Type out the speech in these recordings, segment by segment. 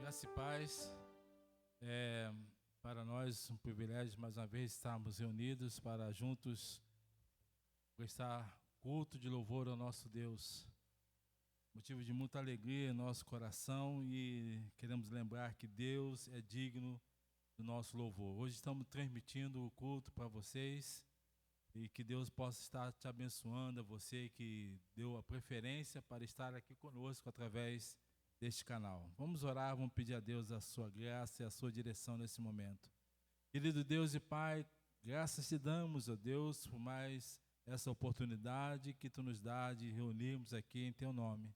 Graça e paz. Para nós um privilégio mais uma vez estarmos reunidos para juntos prestar culto de louvor ao nosso Deus. Motivo de muita alegria em nosso coração e queremos lembrar que Deus é digno do nosso louvor. Hoje estamos transmitindo o culto para vocês e que Deus possa estar te abençoando, a você que deu a preferência para estar aqui conosco através deste canal. Vamos orar, vamos pedir a Deus a sua graça e a sua direção nesse momento. Querido Deus e Pai, graças te damos, ó Deus, por mais essa oportunidade que tu nos dá de reunirmos aqui em teu nome.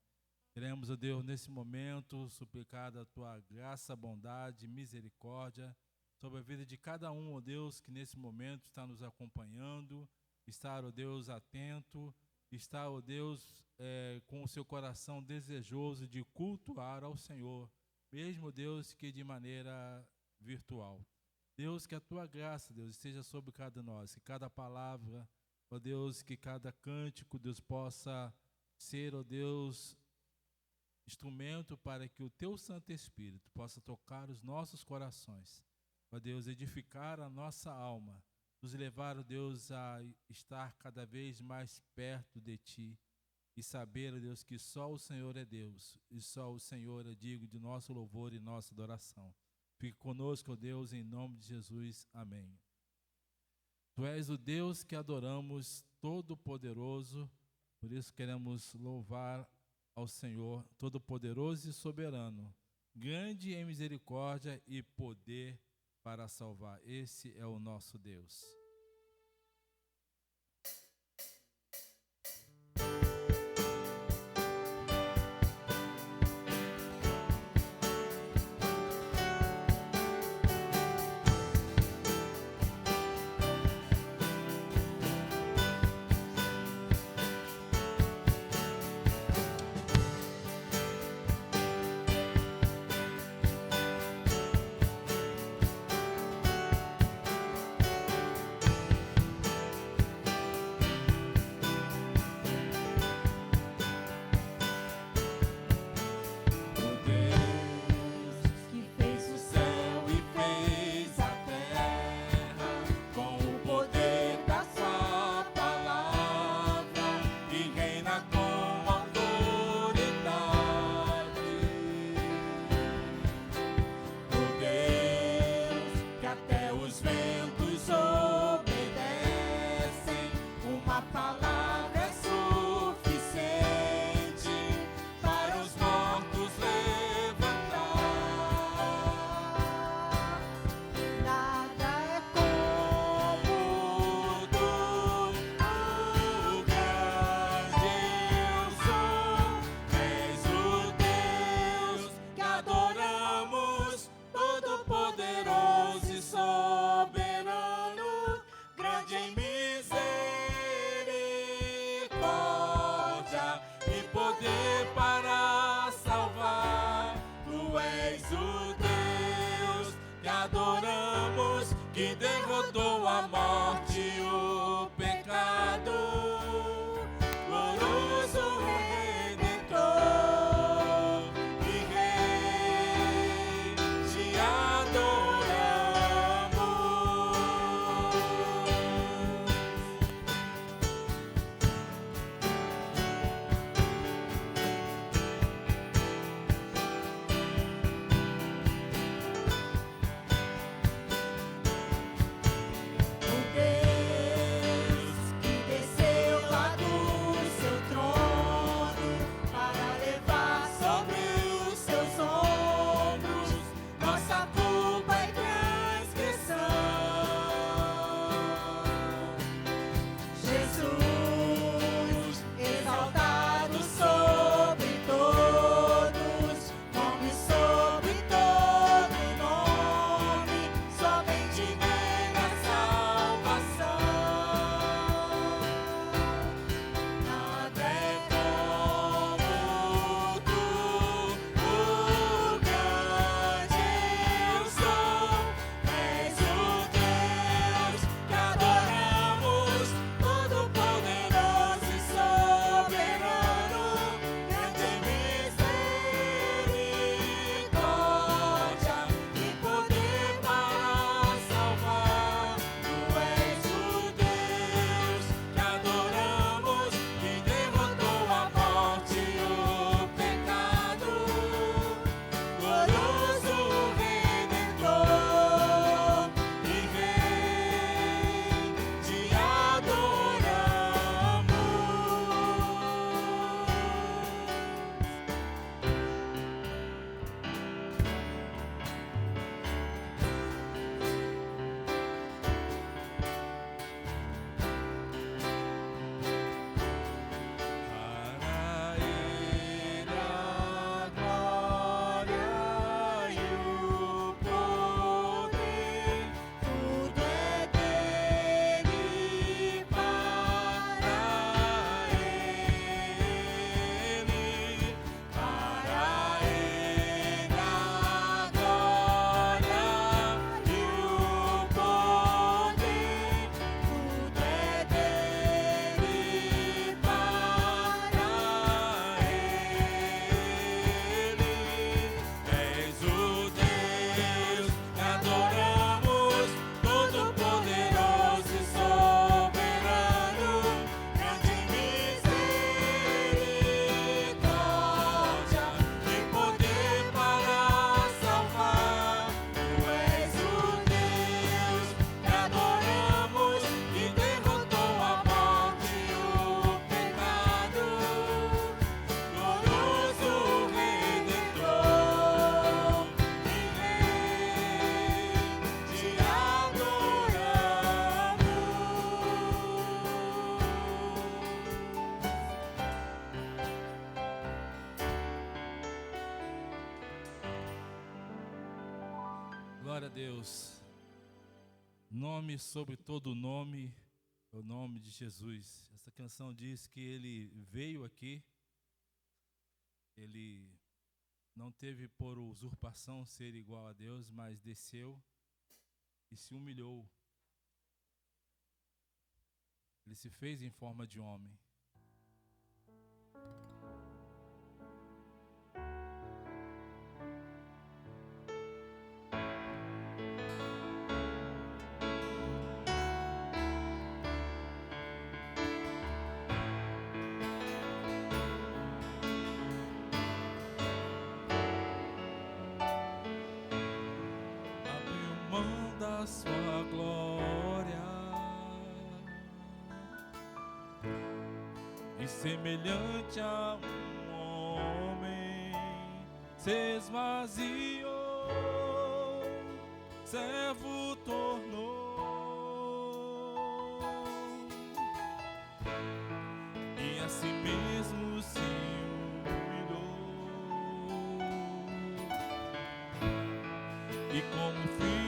Queremos, ó Deus, nesse momento, suplicar a tua graça, bondade, misericórdia sobre a vida de cada um, ó Deus, que nesse momento está nos acompanhando, estar, ó Deus, atento, está, ó Deus, com o seu coração desejoso de cultuar ao Senhor, mesmo, Deus, que de maneira virtual. Deus, que a tua graça, Deus, esteja sobre cada nós, que cada palavra, ó Deus, que cada cântico, Deus, possa ser, ó Deus, instrumento para que o teu Santo Espírito possa tocar os nossos corações, ó Deus, edificar a nossa alma, nos levar, ó Deus, a estar cada vez mais perto de Ti e saber, ó Deus, que só o Senhor é Deus e só o Senhor é digno de nosso louvor e nossa adoração. Fique conosco, ó Deus, em nome de Jesus. Amém. Tu és o Deus que adoramos, Todo-Poderoso, por isso queremos louvar ao Senhor, Todo-Poderoso e Soberano, grande em misericórdia e poder para salvar. Esse é o nosso Deus. Glória a Deus. Nome sobre todo nome, é o nome de Jesus. Essa canção diz que ele veio aqui, ele não teve por usurpação ser igual a Deus, mas desceu e se humilhou. Ele se fez em forma de homem. Da sua glória e semelhante a um homem se esvaziou, servo tornou e a si mesmo se humilhou e como filho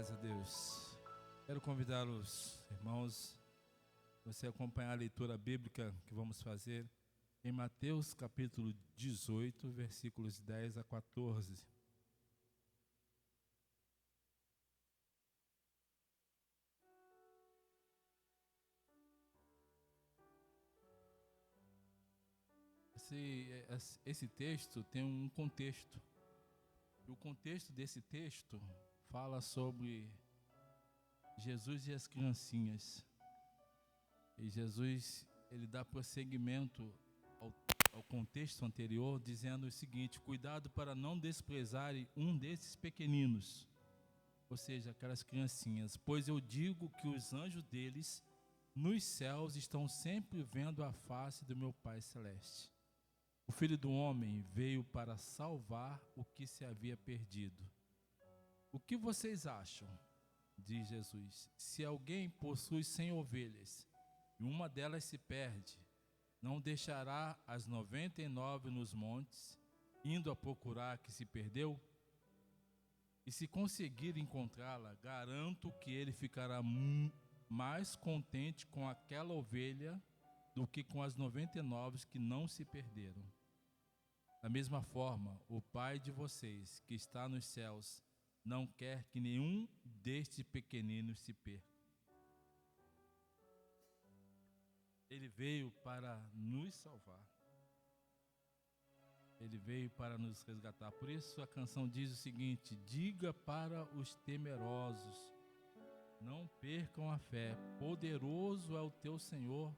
Glórias a Deus. Quero convidar os irmãos a você acompanhar a leitura bíblica que vamos fazer em Mateus capítulo 18, versículos 10 a 14. Esse texto tem um contexto. O contexto desse texto fala sobre Jesus e as criancinhas. E Jesus, ele dá prosseguimento ao contexto anterior, dizendo o seguinte: cuidado para não desprezarem um desses pequeninos, ou seja, aquelas criancinhas, pois eu digo que os anjos deles nos céus estão sempre vendo a face do meu Pai Celeste. O Filho do Homem veio para salvar o que se havia perdido. O que vocês acham? Diz Jesus. Se alguém possui 100 ovelhas e uma delas se perde, não deixará as 99 nos montes, indo a procurar a que se perdeu? E se conseguir encontrá-la, garanto que ele ficará mais contente com aquela ovelha do que com as 99 que não se perderam. Da mesma forma, o Pai de vocês, que está nos céus, não quer que nenhum destes pequeninos se perca. Ele veio para nos salvar. Ele veio para nos resgatar. Por isso a canção diz o seguinte: diga para os temerosos, não percam a fé, poderoso é o teu Senhor.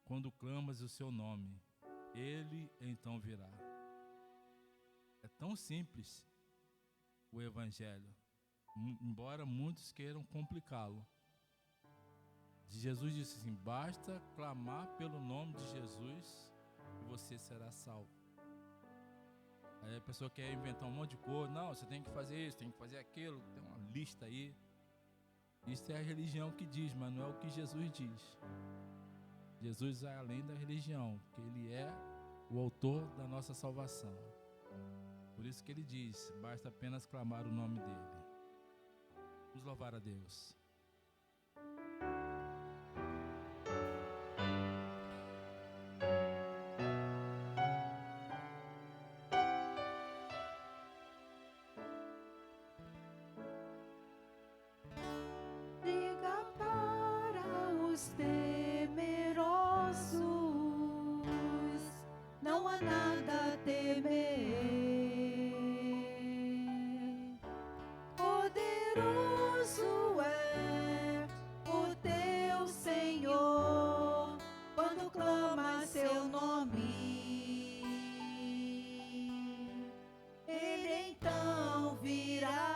Quando clamas o seu nome, ele então virá. É tão simples o Evangelho, embora muitos queiram complicá-lo. Jesus disse assim: basta clamar pelo nome de Jesus e você será salvo. Aí a pessoa quer inventar um monte de coisa. Não, você tem que fazer isso, tem que fazer aquilo, tem uma lista aí. Isso é a religião que diz, mas não é o que Jesus diz. Jesus é além da religião, porque ele é o autor da nossa salvação. Por isso que ele diz, basta apenas clamar o nome dele. Vamos louvar a Deus. Diga para os temerosos, não há nada a temer. Poderoso é o teu Senhor, quando clama seu nome, ele então virá.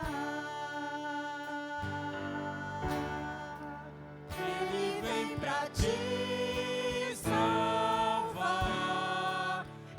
Ele vem pra te salvar,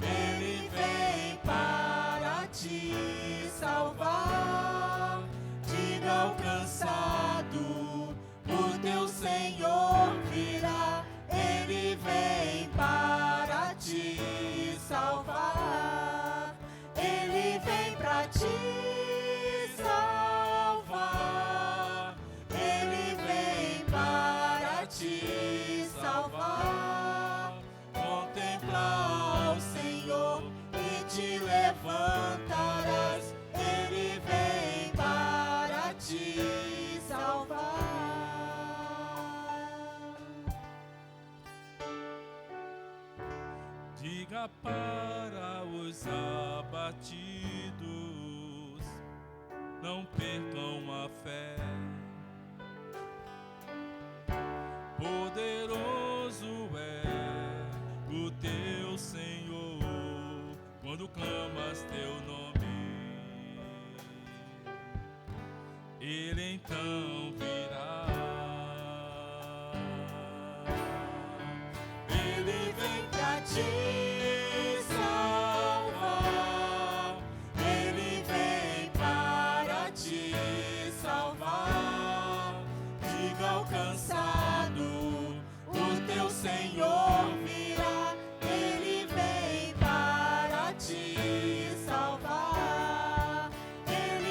ele vem para te salvar. Diga ao cansado, o teu Senhor virá. Ele vem para te salvar, ele vem pra te salvar, ele vem para te salvar. Contempla o Senhor e te levantarás, ele vem para te salvar. Diga para os abatidos, não percam a fé. Poderoso é o teu Senhor, quando clamas teu nome, ele então virá. Ele vem pra te salvar, ele vem para te salvar. Diga ao cansado, o teu Senhor virá, ele vem para te salvar. Ele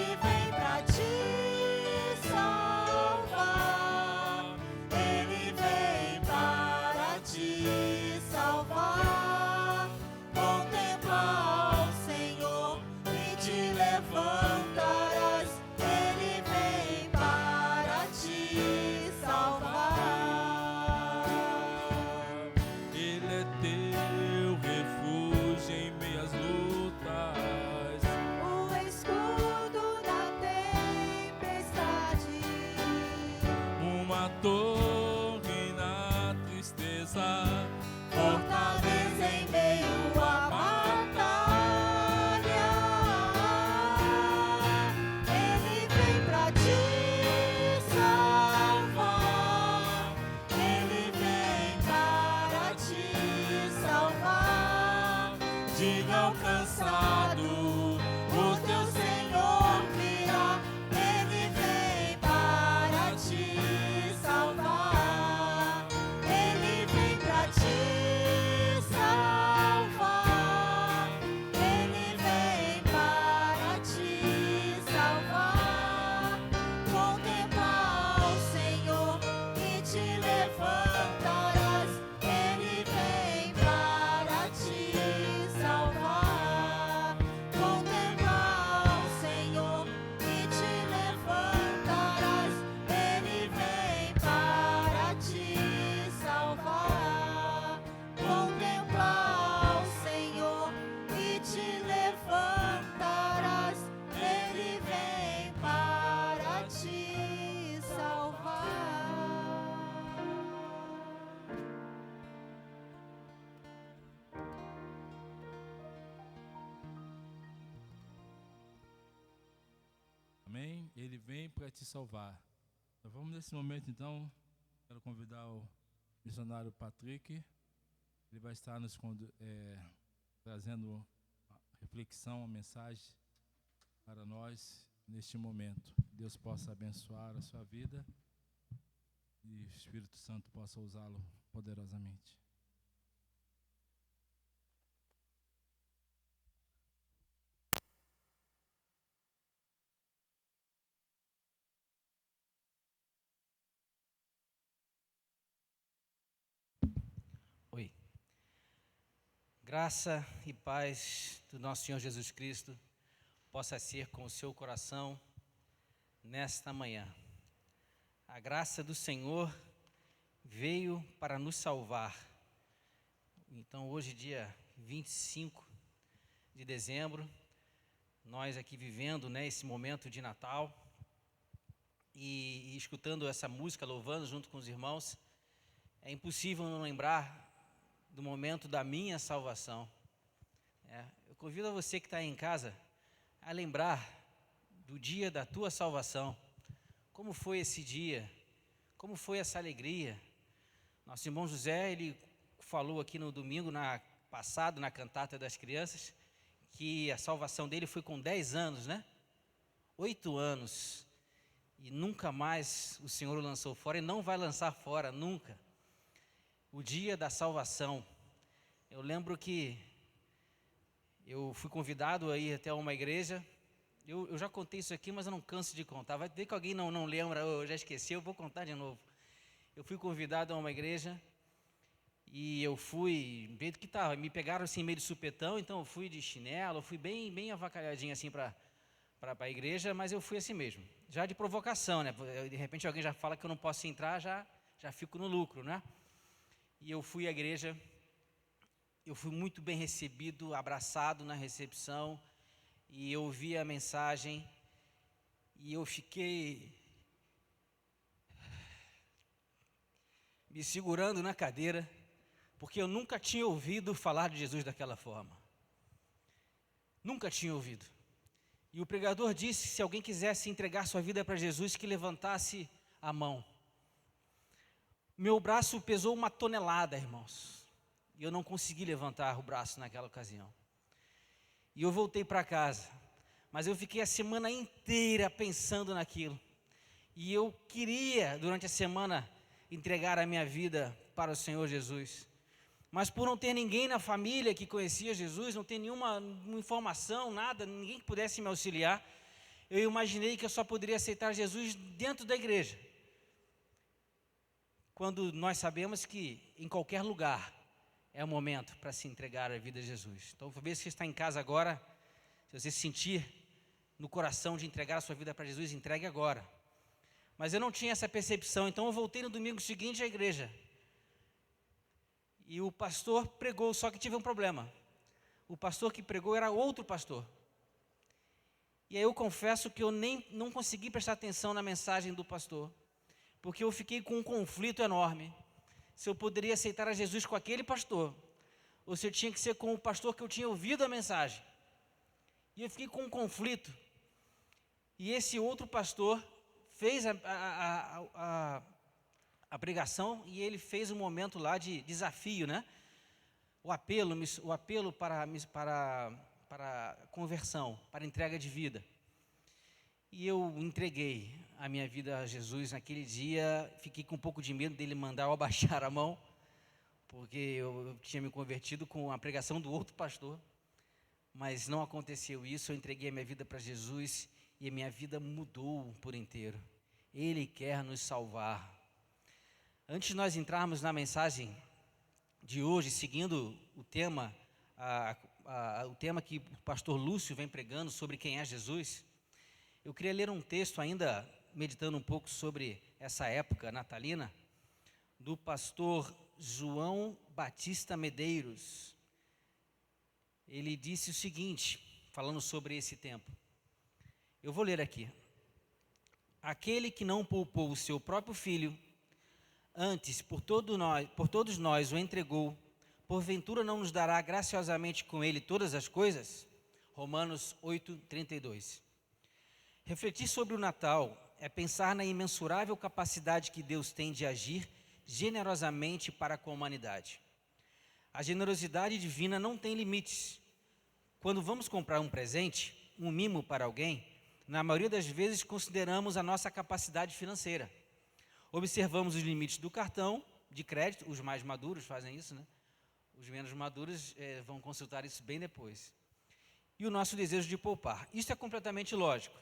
diga ao cansado, o teu Senhor virá, Ele vem para te salvar, Ele vem para te salvar, Ele vem para te salvar. Contempla o Senhor e te levantarás, Ele vem para te salvar. Contempla o Senhor e te levantarás, Ele vem para te salvar. Contempla o Senhor e te levantarás, Ele vem para te salvar. Amém? Ele vem para te salvar. Então, vamos nesse momento, então, quero convidar o missionário Patrick. Ele vai estar nos trazendo a reflexão, a mensagem para nós neste momento. Que Deus possa abençoar a sua vida e o Espírito Santo possa usá-lo poderosamente. Oi. Graça e paz do nosso Senhor Jesus Cristo possa ser com o seu coração nesta manhã. A graça do Senhor veio para nos salvar. Então, hoje, dia 25 de dezembro, nós aqui vivendo, né, esse momento de Natal e escutando essa música, louvando junto com os irmãos, é impossível não lembrar do momento da minha salvação. Eu convido a você que está aí em casa a lembrar do dia da tua salvação. Como foi esse dia? Como foi essa alegria? Nosso irmão José, ele falou aqui no domingo passado, na cantata das crianças, que a salvação dele foi com 10 anos, né? 8 anos. E nunca mais o Senhor o lançou fora e não vai lançar fora, nunca. O dia da salvação. Eu lembro que eu fui convidado a ir até uma igreja. Eu já contei isso aqui, mas eu não canso de contar. Vai ver que alguém não lembra, eu já esqueci, eu vou contar de novo. Eu fui convidado a uma igreja e eu fui, do jeito que estava, me pegaram assim meio de supetão, então eu fui de chinelo, eu fui bem avacalhadinho assim para a igreja, mas eu fui assim mesmo, já de provocação, né? De repente alguém já fala que eu não posso entrar, já fico no lucro, né? E eu fui à igreja, eu fui muito bem recebido, abraçado na recepção, e eu ouvi a mensagem, e eu fiquei me segurando na cadeira, porque eu nunca tinha ouvido falar de Jesus daquela forma. Nunca tinha ouvido. E o pregador disse que se alguém quisesse entregar sua vida para Jesus, que levantasse a mão. Meu braço pesou 1 tonelada, irmãos. E eu não consegui levantar o braço naquela ocasião. E eu voltei para casa. Mas eu fiquei a semana inteira pensando naquilo. E eu queria, durante a semana, entregar a minha vida para o Senhor Jesus. Mas por não ter ninguém na família que conhecia Jesus, não ter nenhuma informação, nada, ninguém que pudesse me auxiliar, eu imaginei que eu só poderia aceitar Jesus dentro da igreja. Quando nós sabemos que em qualquer lugar é o momento para se entregar a vida a Jesus. Então, talvez você está em casa agora, se você sentir no coração de entregar a sua vida para Jesus, entregue agora. Mas eu não tinha essa percepção, então eu voltei no domingo seguinte à igreja. E o pastor pregou, só que tive um problema. O pastor que pregou era outro pastor. E aí eu confesso que eu não consegui prestar atenção na mensagem do pastor, porque eu fiquei com um conflito enorme. Se eu poderia aceitar a Jesus com aquele pastor, ou se eu tinha que ser com o pastor que eu tinha ouvido a mensagem. E eu fiquei com um conflito. E esse outro pastor fez a pregação, e ele fez um momento lá de desafio, né? o apelo para conversão, para entrega de vida. E eu entreguei a minha vida a Jesus naquele dia. Fiquei com um pouco de medo dele mandar eu abaixar a mão, porque eu tinha me convertido com a pregação do outro pastor. Mas não aconteceu isso. Eu entreguei a minha vida para Jesus e a minha vida mudou por inteiro. Ele quer nos salvar. Antes de nós entrarmos na mensagem de hoje, seguindo o tema que o pastor Lúcio vem pregando sobre quem é Jesus, eu queria ler um texto ainda, meditando um pouco sobre essa época natalina, do pastor João Batista Medeiros. Ele disse o seguinte, falando sobre esse tempo. Eu vou ler aqui. Aquele que não poupou o seu próprio filho, antes por todos nós o entregou, porventura não nos dará graciosamente com ele todas as coisas? Romanos 8:32. Refletir sobre o Natal é pensar na imensurável capacidade que Deus tem de agir generosamente para com a humanidade. A generosidade divina não tem limites. Quando vamos comprar um presente, um mimo para alguém, na maioria das vezes consideramos a nossa capacidade financeira. Observamos os limites do cartão de crédito, os mais maduros fazem isso, né? Os menos maduros vão consultar isso bem depois. E o nosso desejo de poupar. Isso é completamente lógico.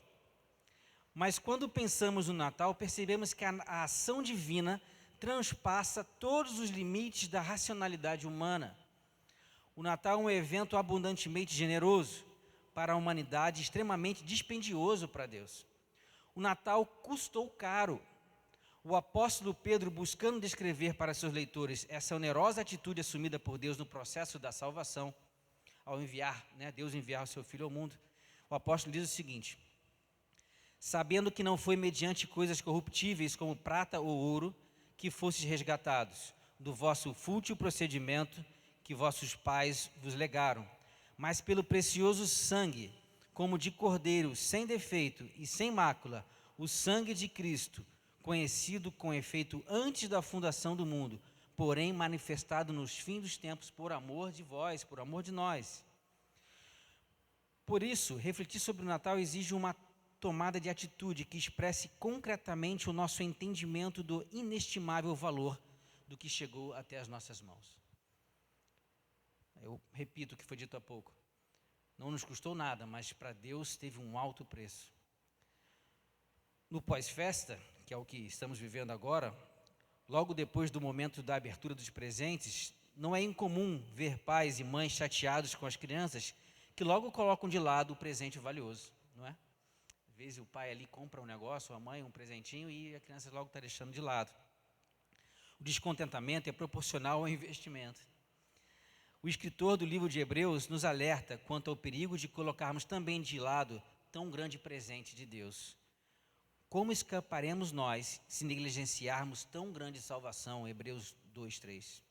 Mas quando pensamos no Natal, percebemos que a ação divina transpassa todos os limites da racionalidade humana. O Natal é um evento abundantemente generoso para a humanidade, extremamente dispendioso para Deus. O Natal custou caro. O apóstolo Pedro, buscando descrever para seus leitores essa onerosa atitude assumida por Deus no processo da salvação, ao enviar, Deus enviar o seu Filho ao mundo, o apóstolo diz o seguinte: sabendo que não foi mediante coisas corruptíveis como prata ou ouro que fostes resgatados do vosso fútil procedimento que vossos pais vos legaram, mas pelo precioso sangue, como de cordeiro, sem defeito e sem mácula, o sangue de Cristo, conhecido com efeito antes da fundação do mundo, porém manifestado nos fins dos tempos por amor de vós, por amor de nós. Por isso, refletir sobre o Natal exige uma tomada de atitude que expresse concretamente o nosso entendimento do inestimável valor do que chegou até as nossas mãos. Eu repito o que foi dito há pouco. Não nos custou nada, mas para Deus teve um alto preço. No pós-festa, que é o que estamos vivendo agora, logo depois do momento da abertura dos presentes, não é incomum ver pais e mães chateados com as crianças que logo colocam de lado o presente valioso, não é? Às vezes o pai ali compra um negócio, a mãe um presentinho e a criança logo está deixando de lado. O descontentamento é proporcional ao investimento. O escritor do livro de Hebreus nos alerta quanto ao perigo de colocarmos também de lado tão grande presente de Deus. Como escaparemos nós se negligenciarmos tão grande salvação? Hebreus 2:3.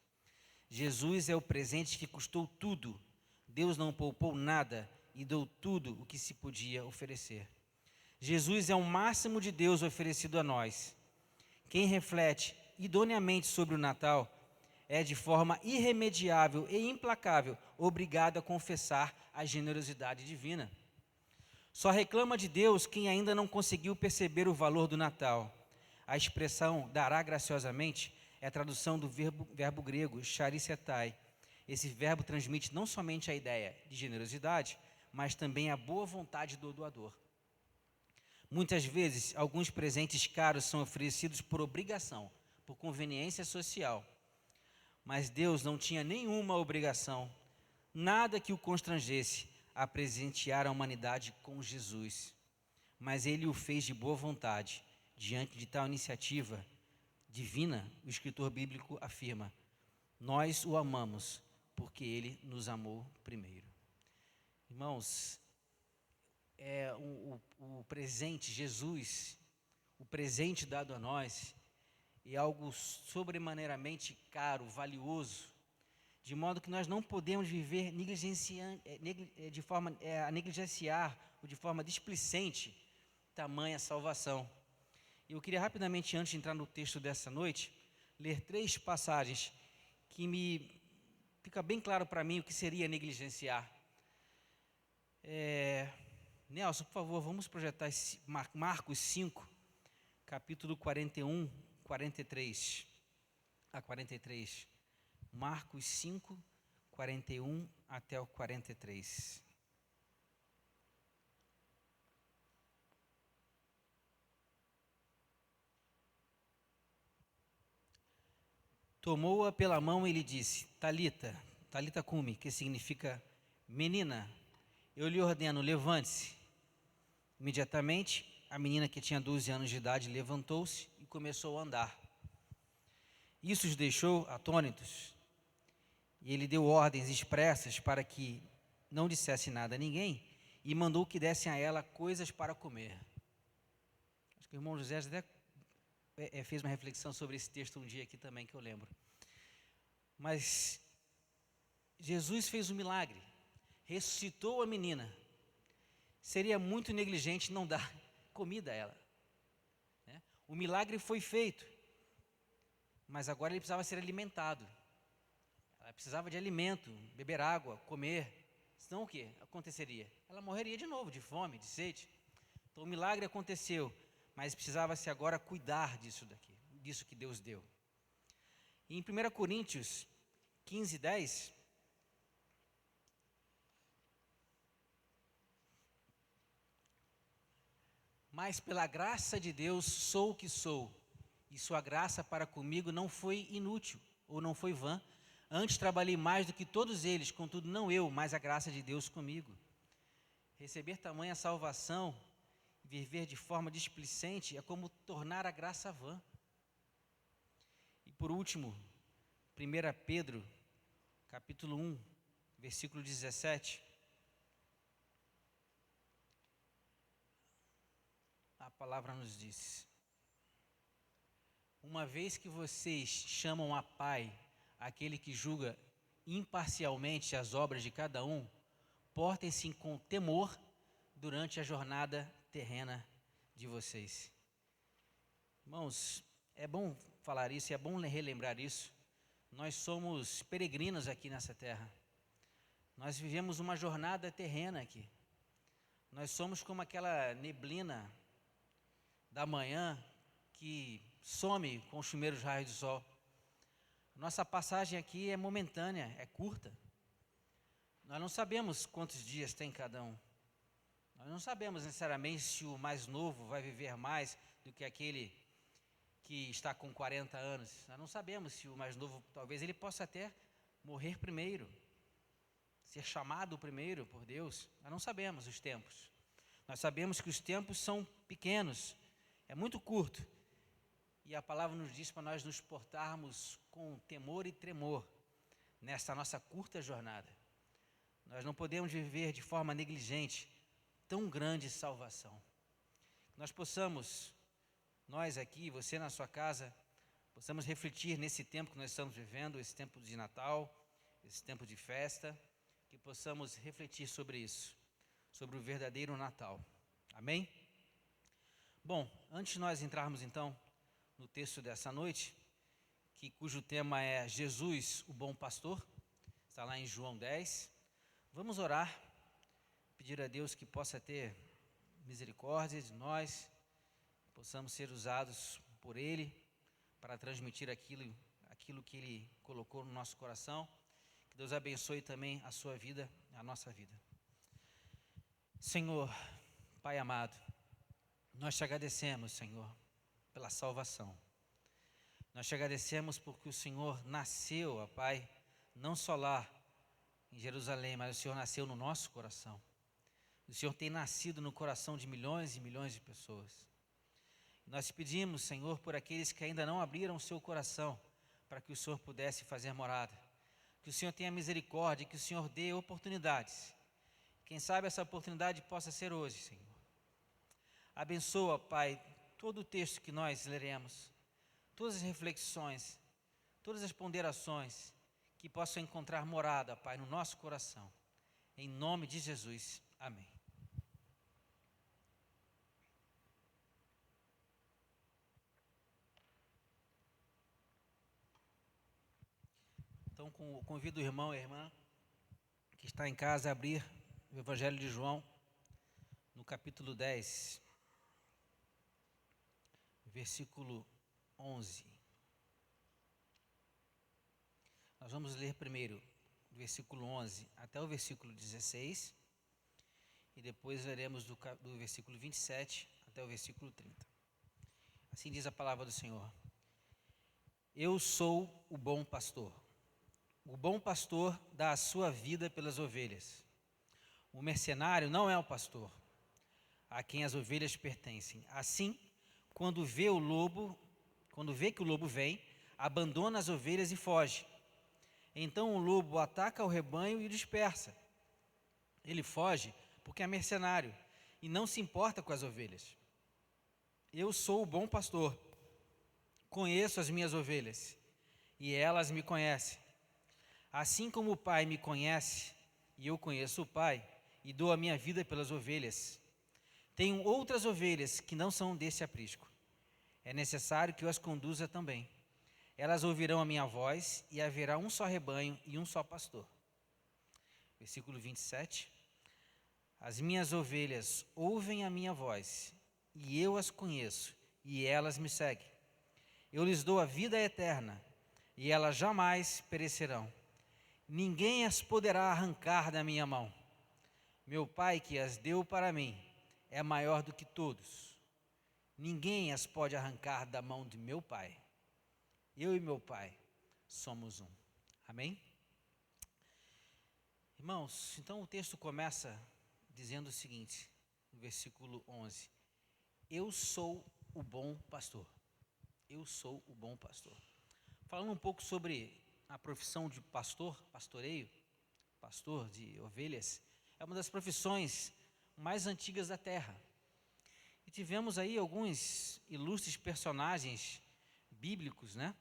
Jesus é o presente que custou tudo. Deus não poupou nada e deu tudo o que se podia oferecer. Jesus é o máximo de Deus oferecido a nós. Quem reflete idoneamente sobre o Natal é de forma irremediável e implacável obrigado a confessar a generosidade divina. Só reclama de Deus quem ainda não conseguiu perceber o valor do Natal. A expressão dará graciosamente é a tradução do verbo grego charisetai. Esse verbo transmite não somente a ideia de generosidade, mas também a boa vontade do doador. Muitas vezes, alguns presentes caros são oferecidos por obrigação, por conveniência social. Mas Deus não tinha nenhuma obrigação, nada que o constrangesse a presentear a humanidade com Jesus. Mas Ele o fez de boa vontade. Diante de tal iniciativa divina, o escritor bíblico afirma: nós o amamos porque Ele nos amou primeiro. Irmãos, o presente, Jesus, o presente dado a nós, é algo sobremaneiramente caro, valioso, de modo que nós não podemos viver a negligenciar ou de forma displicente tamanha salvação. Eu queria rapidamente, antes de entrar no texto dessa noite, ler 3 passagens que me fica bem claro para mim o que seria negligenciar. Nelson, por favor, vamos projetar Marcos 5, capítulo 41, 43 a 43. Marcos 5, 41 até o 43. Tomou-a pela mão e lhe disse: Talita, Talita cumi, que significa menina, eu lhe ordeno, levante-se. Imediatamente, a menina, que tinha 12 anos de idade, levantou-se e começou a andar. Isso os deixou atônitos, e ele deu ordens expressas para que não dissesse nada a ninguém, e mandou que dessem a ela coisas para comer. Acho que o irmão José até fez uma reflexão sobre esse texto um dia aqui também, que eu lembro. Mas Jesus fez um milagre, ressuscitou a menina. Seria muito negligente não dar comida a ela, né? O milagre foi feito, mas agora ele precisava ser alimentado. Ela precisava de alimento, beber água, comer. Senão o que aconteceria? Ela morreria de novo, de fome, de sede. Então o milagre aconteceu, mas precisava-se agora cuidar disso que Deus deu. E em 1 Coríntios 15, 10, mas pela graça de Deus sou o que sou, e sua graça para comigo não foi inútil, ou não foi vã. Antes trabalhei mais do que todos eles, contudo não eu, mas a graça de Deus comigo. Receber tamanha salvação, viver de forma displicente, é como tornar a graça vã. E por último, 1 Pedro, capítulo 1, versículo 17. A palavra nos diz: uma vez que vocês chamam a Pai aquele que julga imparcialmente as obras de cada um, portem-se com temor durante a jornada terrena de vocês. Irmãos, é bom falar isso, é bom relembrar isso. Nós somos peregrinos aqui nessa terra. Nós vivemos uma jornada terrena aqui. Nós somos como aquela neblina da manhã que some com os primeiros raios do sol. Nossa passagem aqui é momentânea, é curta. Nós não sabemos quantos dias tem cada um. Nós não sabemos necessariamente se o mais novo vai viver mais do que aquele que está com 40 anos. Nós não sabemos se o mais novo, talvez ele possa até morrer primeiro, ser chamado primeiro por Deus. Nós não sabemos os tempos. Nós sabemos que os tempos são pequenos, é muito curto. E a palavra nos diz para nós nos portarmos com temor e tremor nessa nossa curta jornada. Nós não podemos viver de forma negligente tão grande salvação. Nós possamos, nós aqui, você na sua casa, possamos refletir nesse tempo que nós estamos vivendo, esse tempo de Natal, esse tempo de festa, que possamos refletir sobre isso, sobre o verdadeiro Natal. Amém? Bom, antes de nós entrarmos então no texto dessa noite, cujo tema é Jesus, o bom pastor, está lá em João 10. Vamos orar, pedir a Deus que possa ter misericórdia de nós, possamos ser usados por Ele para transmitir aquilo que Ele colocou no nosso coração. Que Deus abençoe também a sua vida, a nossa vida. Senhor, Pai amado, nós te agradecemos, Senhor, pela salvação. Nós te agradecemos porque o Senhor nasceu, ó Pai, não só lá em Jerusalém, mas o Senhor nasceu no nosso coração. O Senhor tem nascido no coração de milhões e milhões de pessoas. Nós te pedimos, Senhor, por aqueles que ainda não abriram o seu coração, para que o Senhor pudesse fazer morada. Que o Senhor tenha misericórdia, que o Senhor dê oportunidades. Quem sabe essa oportunidade possa ser hoje, Senhor. Abençoa, Pai, todo o texto que nós leremos, todas as reflexões, todas as ponderações, que possam encontrar morada, Pai, no nosso coração. Em nome de Jesus. Amém. Então Então, convido o irmão e a irmã que está em casa a abrir o Evangelho de João, no capítulo 10, versículo 11. Nós vamos ler primeiro do versículo 11 até o versículo 16, e depois leremos do versículo 27 até o versículo 30. Assim diz a palavra do Senhor. Eu sou o bom pastor. O bom pastor dá a sua vida pelas ovelhas. O mercenário não é o pastor, a quem as ovelhas pertencem. Assim, quando vê que o lobo vem, abandona as ovelhas e foge. Então o lobo ataca o rebanho e o dispersa. Ele foge porque é mercenário e não se importa com as ovelhas. Eu sou o bom pastor. Conheço as minhas ovelhas e elas me conhecem. Assim como o Pai me conhece e eu conheço o Pai e dou a minha vida pelas ovelhas. Tenho outras ovelhas que não são desse aprisco. É necessário que eu as conduza também. Elas ouvirão a minha voz e haverá um só rebanho e um só pastor. Versículo 27. As minhas ovelhas ouvem a minha voz e eu as conheço e elas me seguem. Eu lhes dou a vida eterna e elas jamais perecerão. Ninguém as poderá arrancar da minha mão. Meu Pai que as deu para mim é maior do que todos. Ninguém as pode arrancar da mão de meu Pai. Eu e meu Pai somos um. Amém? Irmãos, então o texto começa dizendo o seguinte, no versículo 11. Eu sou o bom pastor. Eu sou o bom pastor. Falando um pouco sobre a profissão de pastor, pastoreio, pastor de ovelhas, é uma das profissões mais antigas da terra. E tivemos aí alguns ilustres personagens bíblicos, né?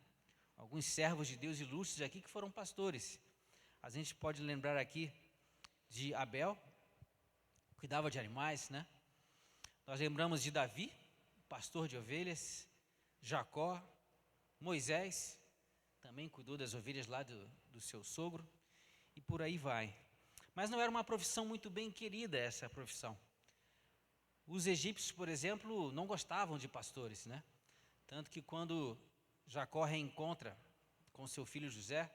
Alguns servos de Deus ilustres aqui que foram pastores. A gente pode lembrar aqui de Abel, cuidava de animais, né? Nós lembramos de Davi, pastor de ovelhas, Jacó, Moisés, também cuidou das ovelhas lá do seu sogro, e por aí vai. Mas não era uma profissão muito bem querida essa profissão. Os egípcios, por exemplo, não gostavam de pastores, né? Tanto que quando Jacó reencontra com seu filho José,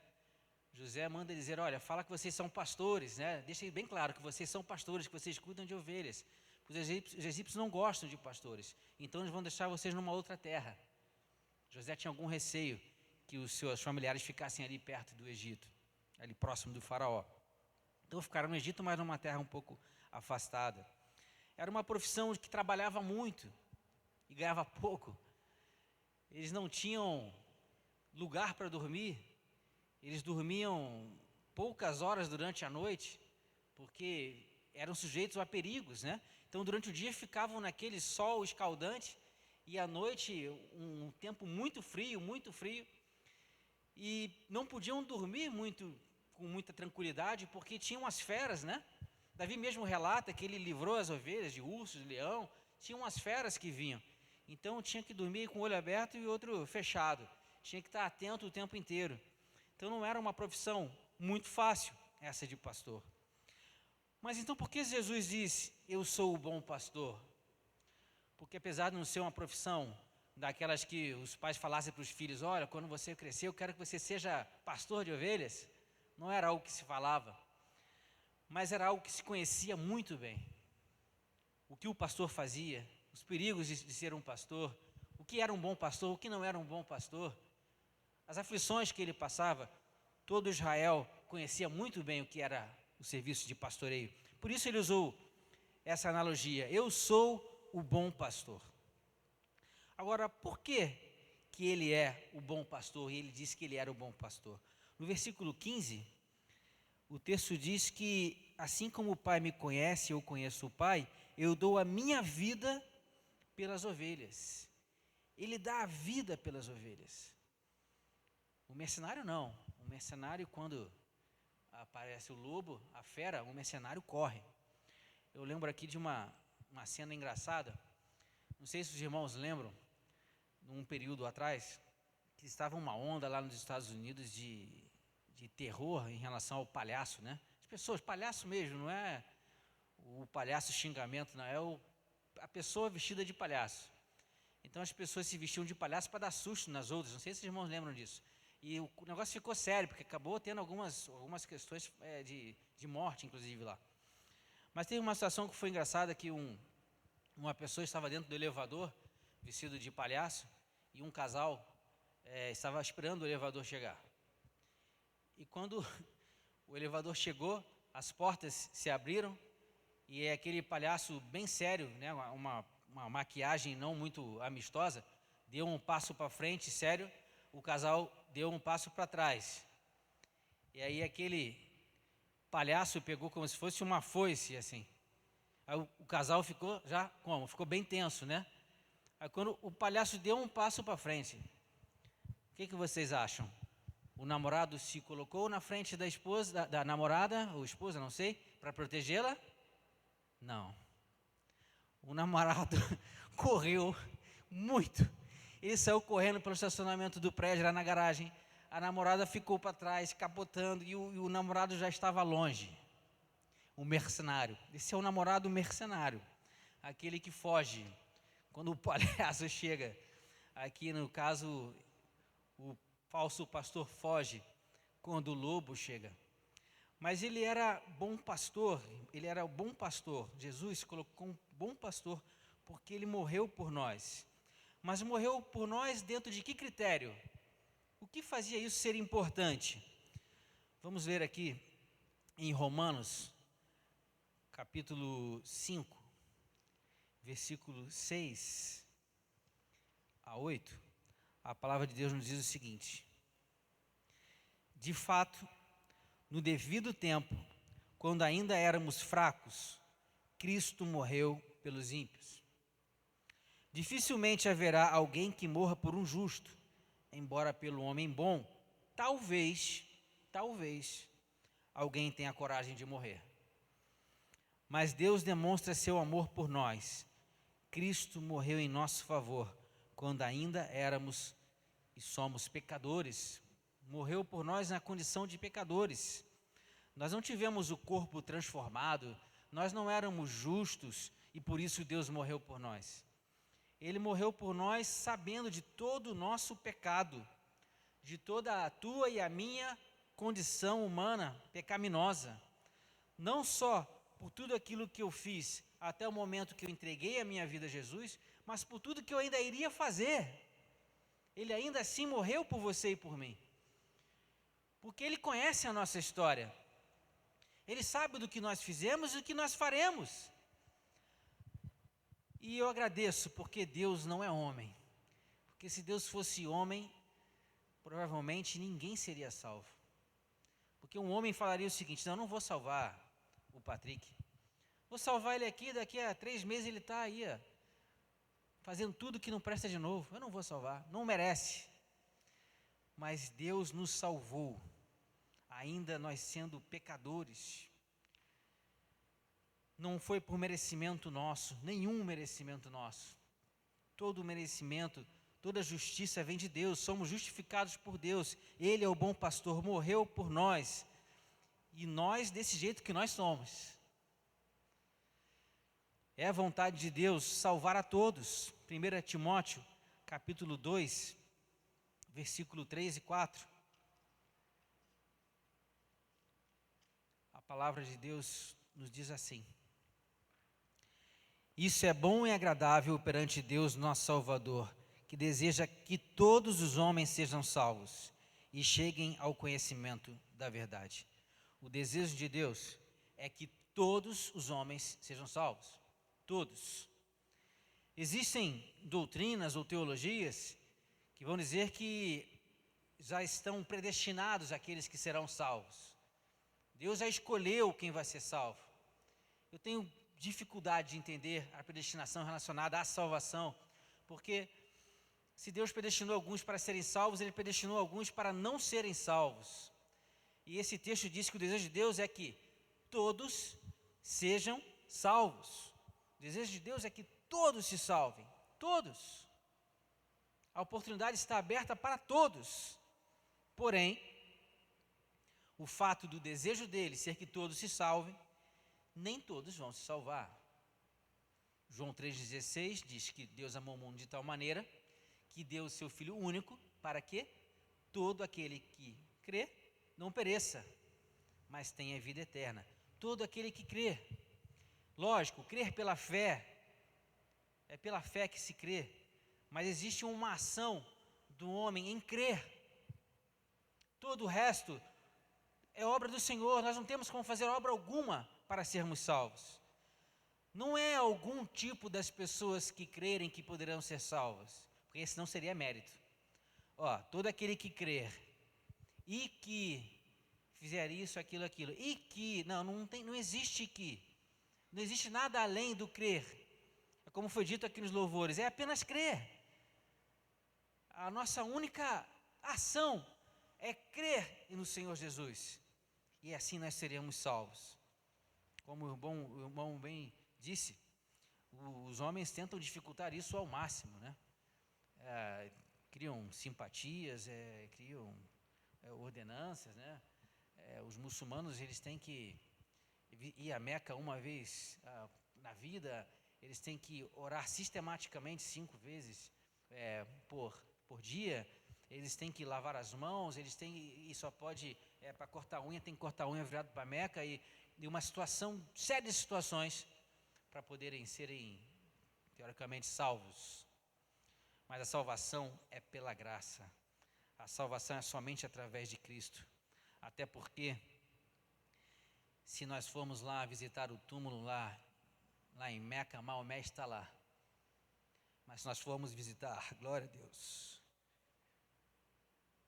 José manda dizer, olha, fala que vocês são pastores, né? Deixa bem claro que vocês são pastores, que vocês cuidam de ovelhas. Os egípcios não gostam de pastores, então eles vão deixar vocês numa outra terra. José tinha algum receio que os seus familiares ficassem ali perto do Egito, ali próximo do faraó. Então ficaram no Egito, mas numa terra um pouco afastada. Era uma profissão que trabalhava muito e ganhava pouco. Eles não tinham lugar para dormir, eles dormiam poucas horas durante a noite, porque eram sujeitos a perigos, né? Então durante o dia ficavam naquele sol escaldante e à noite um tempo muito frio, e não podiam dormir com muita tranquilidade, porque tinham as feras, né? Davi mesmo relata que ele livrou as ovelhas de urso, de leão, tinham as feras que vinham. Então tinha que dormir com o olho aberto e o outro fechado. Tinha que estar atento o tempo inteiro. Então não era uma profissão muito fácil essa de pastor. Mas então por que Jesus disse, eu sou o bom pastor? Porque apesar de não ser uma profissão daquelas que os pais falassem para os filhos, olha, quando você crescer eu quero que você seja pastor de ovelhas, não era algo que se falava, mas era algo que se conhecia muito bem. O que o pastor fazia, os perigos de ser um pastor, o que era um bom pastor, o que não era um bom pastor, as aflições que ele passava, todo Israel conhecia muito bem o que era o serviço de pastoreio. Por isso ele usou essa analogia, eu sou o bom pastor. Agora, por que ele é o bom pastor e ele disse que ele era o bom pastor? No versículo 15, o texto diz que assim como o Pai me conhece, eu conheço o Pai, eu dou a minha vida pelas ovelhas. Ele dá a vida pelas ovelhas. O mercenário não. O mercenário, quando aparece o lobo, a fera, o mercenário corre. Eu lembro aqui de uma cena engraçada. Não sei se os irmãos lembram, num período atrás, que estava uma onda lá nos Estados Unidos de de terror em relação ao palhaço, né? As pessoas, palhaço mesmo, não é o palhaço xingamento, não, é a pessoa vestida de palhaço. Então as pessoas se vestiam de palhaço para dar susto nas outras, não sei se os irmãos lembram disso. E o negócio ficou sério, porque acabou tendo algumas questões de morte, inclusive, lá. Mas teve uma situação que foi engraçada, que uma pessoa estava dentro do elevador, vestido de palhaço, e um casal estava esperando o elevador chegar. E quando o elevador chegou, as portas se abriram, e aquele palhaço bem sério, né, uma maquiagem não muito amistosa, deu um passo para frente, sério, o casal deu um passo para trás. E aí aquele palhaço pegou como se fosse uma foice, assim. Aí o casal ficou já como? Ficou bem tenso, né? Aí quando o palhaço deu um passo para frente, o que vocês acham? O namorado se colocou na frente da esposa, da namorada, ou esposa, não sei, para protegê-la? Não. O namorado correu muito. Ele saiu correndo pelo estacionamento do prédio, lá na garagem. A namorada ficou para trás, capotando, e o namorado já estava longe. O mercenário. Esse é o namorado mercenário. Aquele que foge. Quando o palhaço chega. Aqui, no caso, o falso pastor foge quando o lobo chega. Mas ele era bom pastor, ele era o bom pastor. Jesus colocou um bom pastor porque ele morreu por nós. Mas morreu por nós dentro de que critério? O que fazia isso ser importante? Vamos ver aqui em Romanos, capítulo 5, versículo 6 a 8. A palavra de Deus nos diz o seguinte: de fato, no devido tempo, quando ainda éramos fracos, Cristo morreu pelos ímpios. Dificilmente haverá alguém que morra por um justo, embora pelo homem bom, talvez, alguém tenha coragem de morrer. Mas Deus demonstra seu amor por nós. Cristo morreu em nosso favor, quando ainda éramos e somos pecadores. Morreu por nós na condição de pecadores. Nós não tivemos o corpo transformado, nós não éramos justos e por isso Deus morreu por nós. Ele morreu por nós sabendo de todo o nosso pecado, de toda a tua e a minha condição humana pecaminosa. Não só por tudo aquilo que eu fiz até o momento que eu entreguei a minha vida a Jesus, mas por tudo que eu ainda iria fazer. Ele ainda assim morreu por você e por mim. Porque Ele conhece a nossa história. Ele sabe do que nós fizemos e do que nós faremos. E eu agradeço, porque Deus não é homem. Porque se Deus fosse homem, provavelmente ninguém seria salvo. Porque um homem falaria o seguinte: não vou salvar o Patrick. Vou salvar ele aqui, daqui a 3 meses ele está aí, fazendo tudo que não presta de novo. Eu não vou salvar, não merece. Mas Deus nos salvou, ainda nós sendo pecadores. Não foi por merecimento nosso, nenhum merecimento nosso. Todo merecimento, toda justiça vem de Deus, somos justificados por Deus. Ele é o bom pastor, morreu por nós. E nós desse jeito que nós somos. É a vontade de Deus salvar a todos. 1 Timóteo, capítulo 2, versículo 3 e 4. A palavra de Deus nos diz assim: isso é bom e agradável perante Deus, nosso Salvador, que deseja que todos os homens sejam salvos e cheguem ao conhecimento da verdade. O desejo de Deus é que todos os homens sejam salvos. Todos. Existem doutrinas ou teologias que vão dizer que já estão predestinados aqueles que serão salvos. Deus já escolheu quem vai ser salvo. Eu tenho dificuldade de entender a predestinação relacionada à salvação, porque se Deus predestinou alguns para serem salvos, Ele predestinou alguns para não serem salvos. E esse texto diz que o desejo de Deus é que todos sejam salvos. O desejo de Deus é que todos se salvem, todos. A oportunidade está aberta para todos. Porém, o fato do desejo dele ser que todos se salvem, nem todos vão se salvar. João 3,16 diz que Deus amou o mundo de tal maneira que deu o seu Filho único para que todo aquele que crê não pereça, mas tenha vida eterna. Todo aquele que crê. Lógico, crer pela fé, é pela fé que se crê, mas existe uma ação do homem em crer. Todo o resto é obra do Senhor, nós não temos como fazer obra alguma para sermos salvos. Não é algum tipo das pessoas que crerem que poderão ser salvas, porque esse não seria mérito. Todo aquele que crer e que fizer isso, aquilo, e que, não existe que, não existe nada além do crer. É como foi dito aqui nos louvores, é apenas crer. A nossa única ação é crer no Senhor Jesus, e assim nós seremos salvos. Como o irmão bem disse, os homens tentam dificultar isso ao máximo, né? Criam simpatias, criam ordenanças, né? Os muçulmanos, eles têm que ir a Meca uma vez na vida, eles têm que orar sistematicamente 5 vezes por dia, eles têm que lavar as mãos, e só pode, para cortar a unha, tem que cortar a unha virado para a Meca, e uma série de situações para poderem serem, teoricamente, salvos. Mas a salvação é pela graça. A salvação é somente através de Cristo. Até porque, se nós formos lá visitar o túmulo lá em Meca, Maomé está lá. Mas se nós formos visitar, glória a Deus,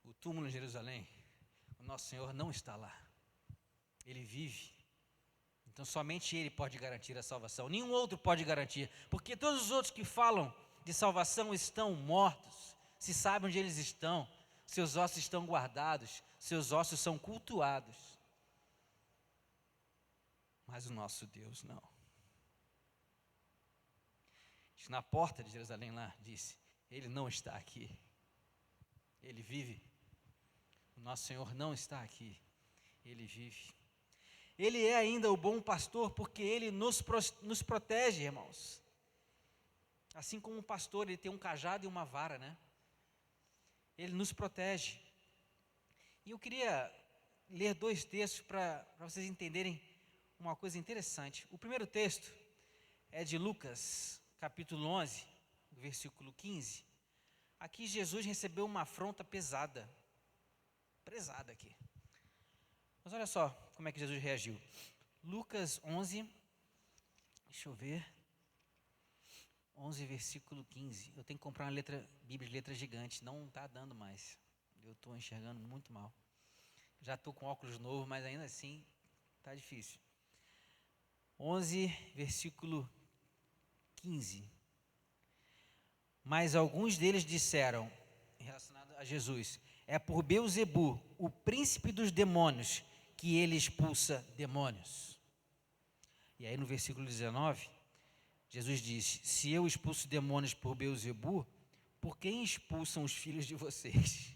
o túmulo em Jerusalém, o nosso Senhor não está lá. Ele vive. Então somente Ele pode garantir a salvação. Nenhum outro pode garantir. Porque todos os outros que falam de salvação estão mortos. Se sabe onde eles estão. Seus ossos estão guardados. Seus ossos são cultuados. Mas o nosso Deus não. Na porta de Jerusalém lá, disse, Ele não está aqui. Ele vive. O nosso Senhor não está aqui. Ele vive. Ele é ainda o bom pastor, porque Ele nos protege, irmãos. Assim como um pastor, ele tem um cajado e uma vara, né? Ele nos protege. E eu queria ler 2 textos para vocês entenderem uma coisa interessante. O primeiro texto é de Lucas, capítulo 11, versículo 15. Aqui Jesus recebeu uma afronta pesada aqui. Mas olha só como é que Jesus reagiu. Lucas 11, deixa eu ver, 11, versículo 15. Eu tenho que comprar uma Bíblia de letra gigante, não está dando mais. Eu estou enxergando muito mal. Já estou com óculos novos, mas ainda assim está difícil. 11, versículo 15. Mas alguns deles disseram, relacionado a Jesus, é por Beelzebu, o príncipe dos demônios, que ele expulsa demônios. E aí no versículo 19, Jesus disse, se eu expulso demônios por Beelzebu, por quem expulsam os filhos de vocês?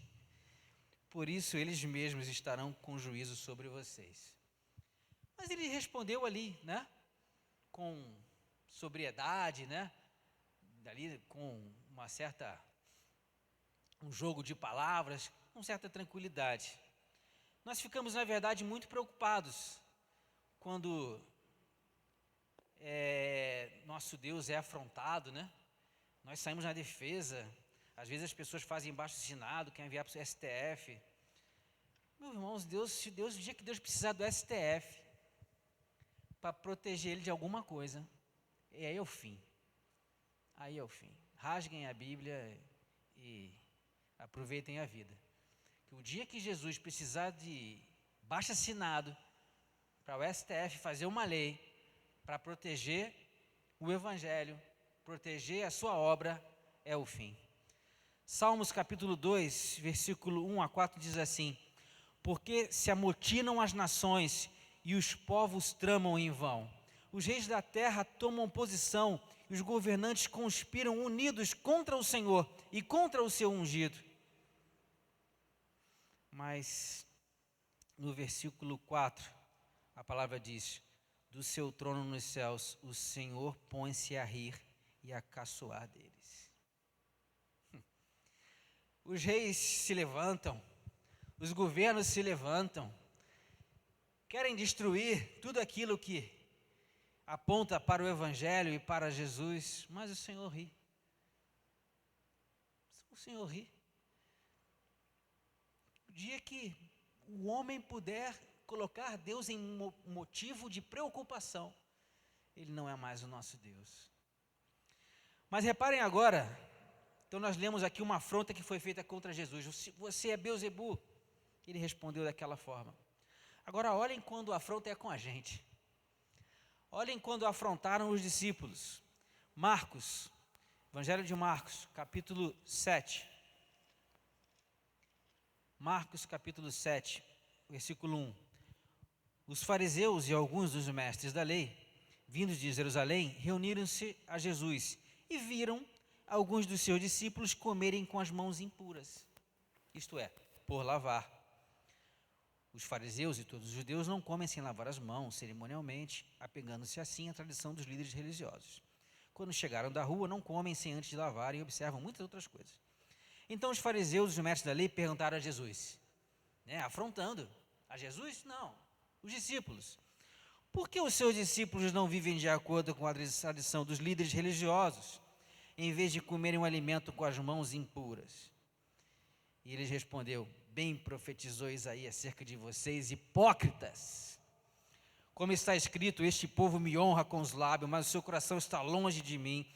Por isso eles mesmos estarão com juízo sobre vocês. Mas ele respondeu ali, né? Com sobriedade, né? Ali com um jogo de palavras, com certa tranquilidade. Nós ficamos, na verdade, muito preocupados quando nosso Deus é afrontado, né? Nós saímos na defesa. Às vezes as pessoas fazem abaixo-assinado, querem enviar para o STF. Meus irmãos, o dia que Deus precisar do STF para proteger ele de alguma coisa, aí é o fim. Aí é o fim. Rasguem a Bíblia e aproveitem a vida. Que o dia que Jesus precisar de abaixo-assinado para o STF fazer uma lei para proteger o Evangelho, proteger a sua obra, é o fim. Salmos capítulo 2, versículo 1 a 4 diz assim, porque se amotinam as nações e os povos tramam em vão. Os reis da terra tomam posição e os governantes conspiram unidos contra o Senhor e contra o seu ungido. Mas no versículo 4, a palavra diz: do seu trono nos céus, o Senhor põe-se a rir e a caçoar deles. Os reis se levantam, os governos se levantam, querem destruir tudo aquilo que aponta para o Evangelho e para Jesus, mas o Senhor ri. O Senhor ri. O dia que o homem puder colocar Deus em motivo de preocupação, Ele não é mais o nosso Deus. Mas reparem agora, então nós lemos aqui uma afronta que foi feita contra Jesus. Você é Beelzebu. Ele respondeu daquela forma. Agora olhem quando a afronta é com a gente. Olhem quando afrontaram os discípulos. Marcos, Evangelho de Marcos, capítulo 7. Marcos, capítulo 7, versículo 1. Os fariseus e alguns dos mestres da lei, vindos de Jerusalém, reuniram-se a Jesus e viram alguns dos seus discípulos comerem com as mãos impuras, isto é, por lavar. Os fariseus e todos os judeus não comem sem lavar as mãos, cerimonialmente, apegando-se assim à tradição dos líderes religiosos. Quando chegaram da rua, não comem sem antes de lavar e observam muitas outras coisas. Então os fariseus e os mestres da lei perguntaram a Jesus, afrontando a Jesus? Não, os discípulos. Por que os seus discípulos não vivem de acordo com a tradição dos líderes religiosos, em vez de comerem um alimento com as mãos impuras? E ele respondeu: bem profetizou Isaías acerca de vocês, hipócritas. Como está escrito, este povo me honra com os lábios, mas o seu coração está longe de mim.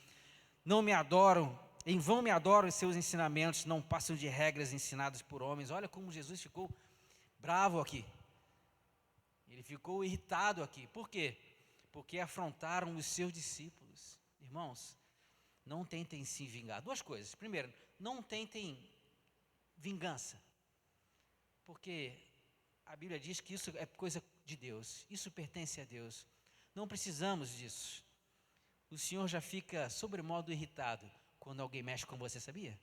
Não me adoram, em vão me adoram os seus ensinamentos, não passam de regras ensinadas por homens. Olha como Jesus ficou bravo aqui. Ele ficou irritado aqui. Por quê? Porque afrontaram os seus discípulos. Irmãos, não tentem se vingar. Duas coisas. Primeiro, não tentem vingança. Porque a Bíblia diz que isso é coisa de Deus, isso pertence a Deus. Não precisamos disso. O Senhor já fica sobremodo irritado quando alguém mexe com você, sabia?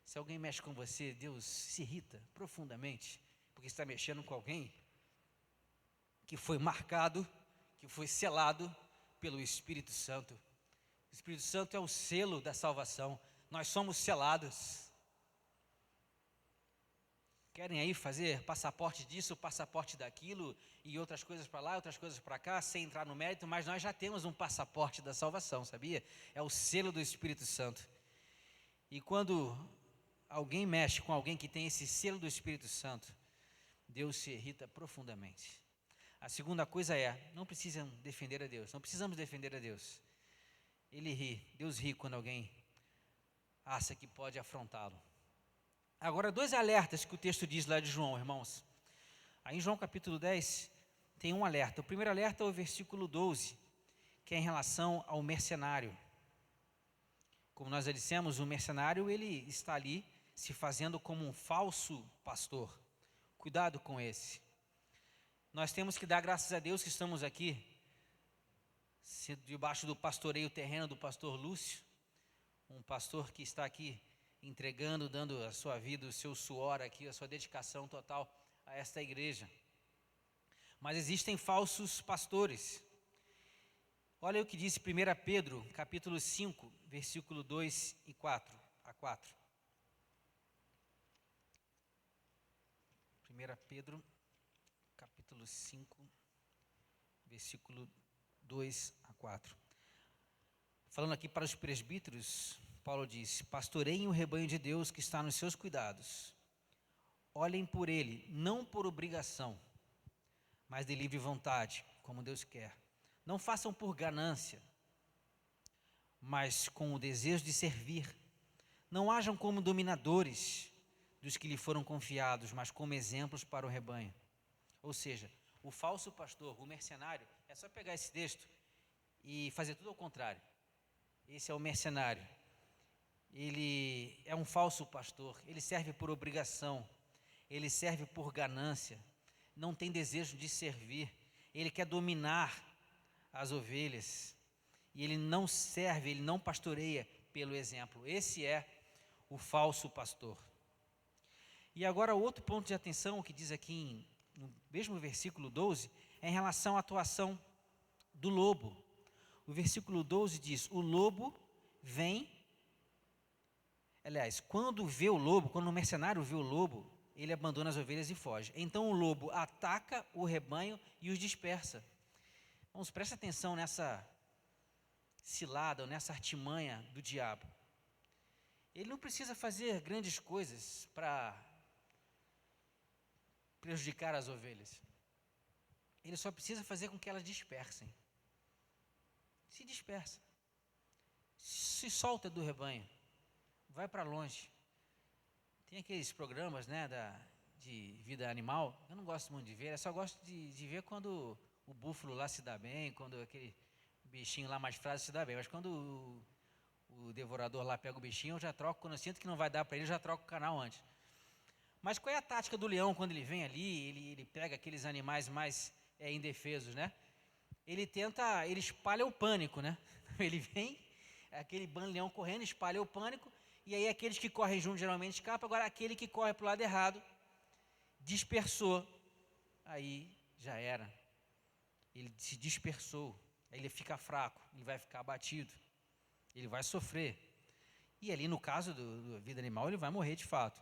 Se alguém mexe com você, Deus se irrita profundamente, porque está mexendo com alguém que foi marcado, que foi selado pelo Espírito Santo. O Espírito Santo é o selo da salvação. Nós somos selados. Querem aí fazer passaporte disso, passaporte daquilo, e outras coisas para lá, outras coisas para cá, sem entrar no mérito, mas nós já temos um passaporte da salvação, sabia? É o selo do Espírito Santo. E quando alguém mexe com alguém que tem esse selo do Espírito Santo, Deus se irrita profundamente. A segunda coisa é, não precisam defender a Deus, não precisamos defender a Deus. Ele ri, Deus ri quando alguém acha que pode afrontá-lo. Agora, dois alertas que o texto diz lá de João, irmãos. Aí em João capítulo 10, tem um alerta. O primeiro alerta é o versículo 12, que é em relação ao mercenário. Como nós já dissemos, o mercenário, ele está ali se fazendo como um falso pastor. Cuidado com esse. Nós temos que dar graças a Deus que estamos aqui, debaixo do pastoreio terreno do pastor Lúcio, um pastor que está aqui entregando, dando a sua vida, o seu suor aqui, a sua dedicação total a esta igreja. Mas existem falsos pastores. Olha o que disse 1 Pedro, capítulo 5, versículo 2 e 4, a 4. 1 Pedro, capítulo 5, versículo 2 a 4. Falando aqui para os presbíteros, Paulo diz: pastoreiem o rebanho de Deus que está nos seus cuidados. Olhem por ele, não por obrigação, mas de livre vontade, como Deus quer. Não façam por ganância, mas com o desejo de servir. Não hajam como dominadores dos que lhe foram confiados, mas como exemplos para o rebanho. Ou seja, o falso pastor, o mercenário, é só pegar esse texto e fazer tudo ao contrário. Esse é o mercenário. Ele é um falso pastor, ele serve por obrigação, ele serve por ganância, não tem desejo de servir, ele quer dominar as ovelhas, e ele não serve, ele não pastoreia pelo exemplo. Esse é o falso pastor. E agora outro ponto de atenção que diz aqui no mesmo versículo 12, é em relação à atuação do lobo. O versículo 12 diz: o lobo vem. Aliás, quando o mercenário vê o lobo, ele abandona as ovelhas e foge. Então o lobo ataca o rebanho e os dispersa. Vamos, presta atenção nessa cilada, ou nessa artimanha do diabo. Ele não precisa fazer grandes coisas para prejudicar as ovelhas. Ele só precisa fazer com que elas dispersem. Se dispersa. Se solta do rebanho. Vai para longe. Tem aqueles programas, né, de vida animal. Eu não gosto muito de ver. Eu só gosto de ver quando o búfalo lá se dá bem, quando aquele bichinho lá mais frágil se dá bem. Mas quando o devorador lá pega o bichinho, eu já troco. Quando eu sinto que não vai dar para ele, eu já troco o canal antes. Mas qual é a tática do leão quando ele vem ali? Ele pega aqueles animais mais indefesos, né? Ele espalha o pânico, né? Ele vem, aquele leão correndo, espalha o pânico, e aí aqueles que correm juntos geralmente escapam. Agora aquele que corre para o lado errado, dispersou, aí já era. Ele se dispersou, aí ele fica fraco, ele vai ficar abatido, ele vai sofrer. E ali no caso da vida animal, ele vai morrer de fato.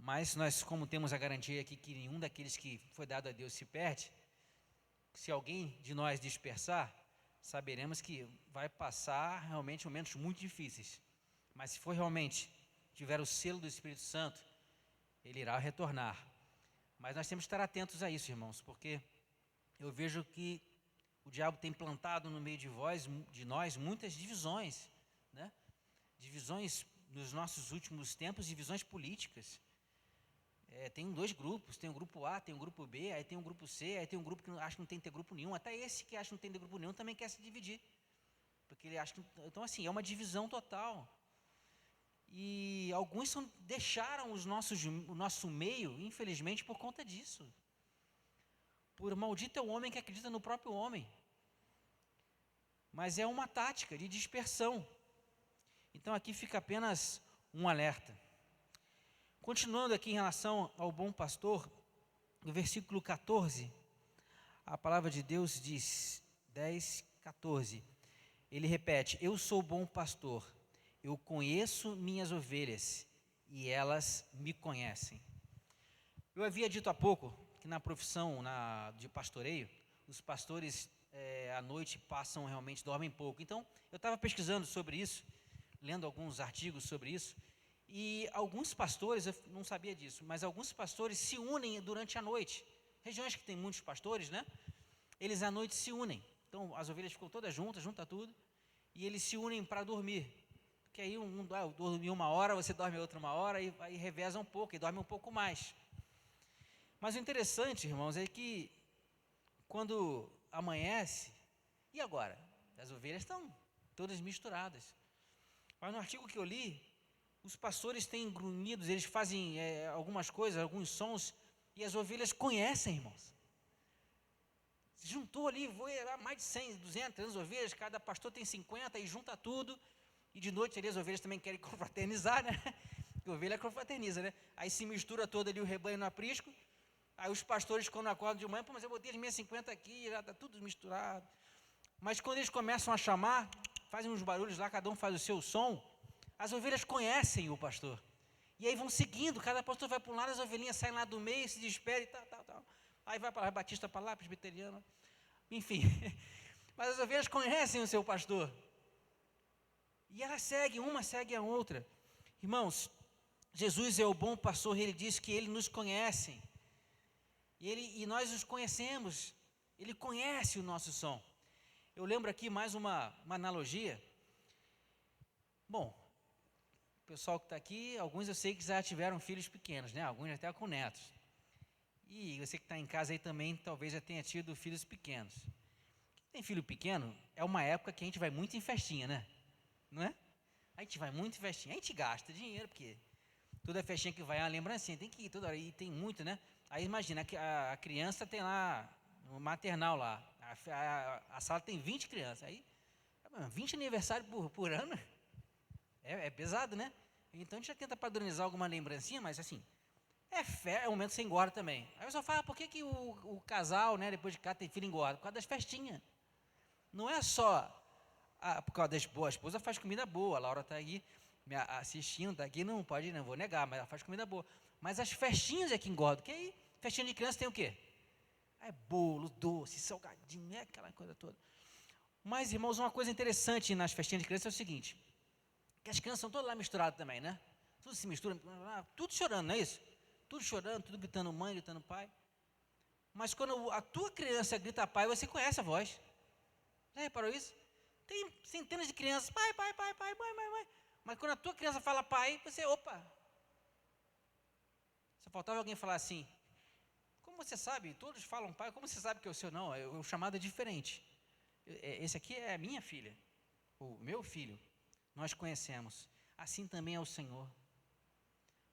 Mas nós, como temos a garantia aqui que nenhum daqueles que foi dado a Deus se perde, se alguém de nós dispersar, saberemos que vai passar realmente momentos muito difíceis. Mas se for realmente, tiver o selo do Espírito Santo, ele irá retornar. Mas nós temos que estar atentos a isso, irmãos, porque eu vejo que o diabo tem plantado no meio de nós muitas divisões, né? Divisões nos nossos últimos tempos, divisões políticas. Tem dois grupos, tem o grupo A, tem o grupo B, aí tem o grupo C, aí tem um grupo que acha que não tem que ter grupo nenhum. Até esse que acha que não tem que ter grupo nenhum também quer se dividir. Porque ele acha que. Então, assim, é uma divisão total. E alguns deixaram o nosso meio, infelizmente, por conta disso. Por maldito é o homem que acredita no próprio homem. Mas é uma tática de dispersão. Então aqui fica apenas um alerta. Continuando aqui em relação ao bom pastor, no versículo 14, a palavra de Deus diz, 10, 14, ele repete: eu sou o bom pastor, eu conheço minhas ovelhas e elas me conhecem. Eu havia dito há pouco que na profissão de pastoreio, os pastores à noite dormem pouco. Então, eu estava pesquisando sobre isso, lendo alguns artigos sobre isso, e alguns pastores, eu não sabia disso, mas alguns pastores se unem durante a noite. Regiões que tem muitos pastores, né? Eles à noite se unem. Então, as ovelhas ficam todas juntas, junta tudo, e eles se unem para dormir. Porque aí eu dormi uma hora, você dorme outra uma hora, e aí reveza um pouco, e dorme um pouco mais. Mas o interessante, irmãos, é que quando amanhece, e agora? As ovelhas estão todas misturadas. Mas no artigo que eu li, os pastores têm grunhidos, eles fazem algumas coisas, alguns sons, e as ovelhas conhecem, irmãos. Se juntou ali, mais de 100, 200, 300 ovelhas, cada pastor tem 50, e junta tudo, e de noite ali as ovelhas também querem confraternizar, né? Porque a ovelha confraterniza, né? Aí se mistura todo ali o rebanho no aprisco, aí os pastores quando acordam de manhã, mas eu botei as minhas 50 aqui, já está tudo misturado. Mas quando eles começam a chamar, fazem uns barulhos lá, cada um faz o seu som, as ovelhas conhecem o pastor. E aí vão seguindo, cada pastor vai para um lado, as ovelhinhas saem lá do meio, se despedem, tal. Aí vai para lá, batista para lá, presbiteriano, enfim. Mas as ovelhas conhecem o seu pastor. E elas seguem, uma segue a outra. Irmãos, Jesus é o bom pastor, ele diz que ele nos conhece. E nós os conhecemos. Ele conhece o nosso som. Eu lembro aqui mais uma analogia. Bom, o pessoal que está aqui, alguns eu sei que já tiveram filhos pequenos, né? Alguns até com netos. E você que está em casa aí também, talvez já tenha tido filhos pequenos. Quem tem filho pequeno, é uma época que a gente vai muito em festinha, né? Não é? A gente vai muito em festinha, a gente gasta dinheiro, porque toda festinha que vai é uma lembrancinha, tem que ir toda hora, e tem muito, né? Aí imagina, a criança tem lá, no maternal lá, a sala tem 20 crianças, aí 20 aniversários por ano, é pesado, né? Então a gente já tenta padronizar alguma lembrancinha, mas assim, É fé, é um momento que você engorda também. Aí eu só falo, por que o casal, né, depois de cá, tem filho engorda? Por causa das festinhas. Não é só por causa das boas. A esposa faz comida boa, a Laura está aí me assistindo, está aqui, não pode, não vou negar, mas ela faz comida boa. Mas as festinhas é que engordam, que aí, festinha de criança tem o quê? É bolo, doce, salgadinho, é aquela coisa toda. Mas, irmãos, uma coisa interessante nas festinhas de criança é o seguinte, que as crianças são todas lá misturadas também, né? Tudo se mistura, tudo chorando, não é isso? Tudo chorando, tudo gritando mãe, gritando pai. Mas quando a tua criança grita pai, você conhece a voz. Já reparou isso? Tem centenas de crianças, pai, pai, pai, pai, mãe, mãe, mãe. Mas quando a tua criança fala pai, você, opa. Só faltava alguém falar assim, como você sabe, todos falam pai, como você sabe que é o seu? Não, o chamado é diferente. Esse aqui é a minha filha, o meu filho. Nós conhecemos. Assim também é o Senhor.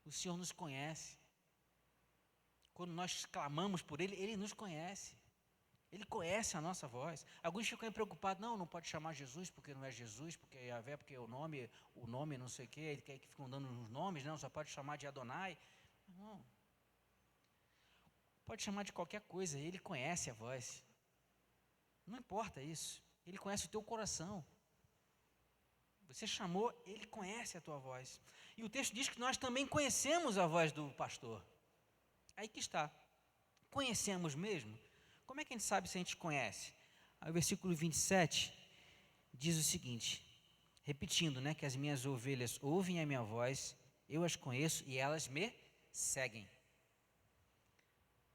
O Senhor nos conhece. Quando nós clamamos por Ele, Ele nos conhece. Ele conhece a nossa voz. Alguns ficam preocupados, não pode chamar Jesus, porque não é Jesus, porque é Yahvé, porque é o nome não sei o quê, ele quer que ficam dando os nomes, não, só pode chamar de Adonai. Não. Pode chamar de qualquer coisa, Ele conhece a voz. Não importa isso. Ele conhece o teu coração. Você chamou, Ele conhece a tua voz. E o texto diz que nós também conhecemos a voz do pastor. Aí que está. Conhecemos mesmo? Como é que a gente sabe se a gente conhece? Aí o versículo 27 diz o seguinte, repetindo, né, que as minhas ovelhas ouvem a minha voz, eu as conheço e elas me seguem.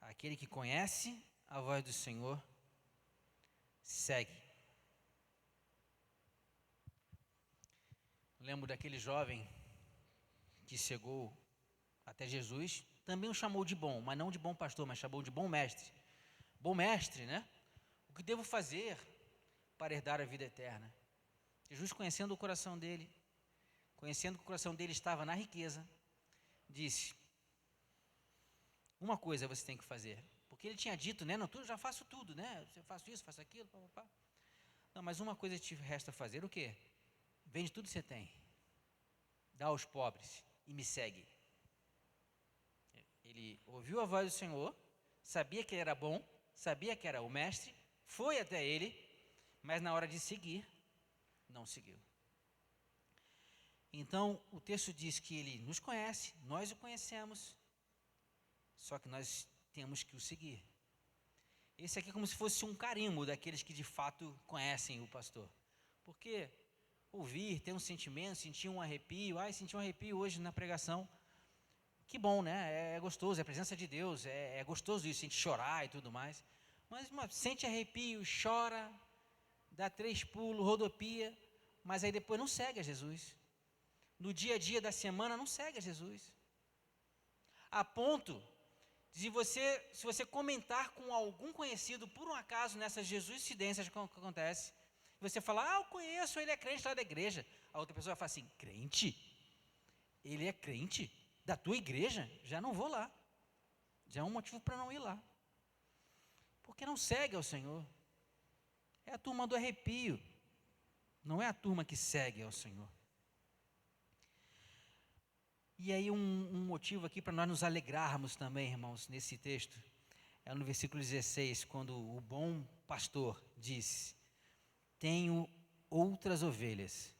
Aquele que conhece a voz do Senhor, segue. Lembro daquele jovem que chegou até Jesus, também o chamou de bom, mas não de bom pastor, mas chamou de bom mestre. Bom mestre, né? O que devo fazer para herdar a vida eterna? Jesus, conhecendo o coração dele, conhecendo que o coração dele estava na riqueza, disse, uma coisa você tem que fazer, porque ele tinha dito, né, não, eu já faço tudo, né, eu faço isso, faço aquilo, papapá. Não, mas uma coisa te resta fazer, o quê? Vende tudo que você tem, dá aos pobres e me segue. Ele ouviu a voz do Senhor, sabia que ele era bom, sabia que era o mestre, foi até ele, mas na hora de seguir, não seguiu. Então, o texto diz que ele nos conhece, nós o conhecemos, só que nós temos que o seguir. Esse aqui é como se fosse um carimbo daqueles que de fato conhecem o pastor. Porque ouvir, ter um sentimento, sentir um arrepio, senti um arrepio hoje na pregação, que bom, né? É gostoso, é a presença de Deus, é gostoso isso, a gente chorar e tudo mais. Mas sente arrepio, chora, dá 3 pulos, rodopia, mas aí depois não segue a Jesus. No dia a dia da semana não segue a Jesus. A ponto de se você comentar com algum conhecido, por um acaso, nessas Jesuicidências que acontece, você fala, eu conheço, ele é crente lá da igreja. A outra pessoa vai falar assim, crente? Ele é crente? Da tua igreja? Já não vou lá. Já é um motivo para não ir lá. Porque não segue ao Senhor. É a turma do arrepio. Não é a turma que segue ao Senhor. E aí um motivo aqui para nós nos alegrarmos também, irmãos, nesse texto, é no versículo 16, quando o bom pastor diz, tenho outras ovelhas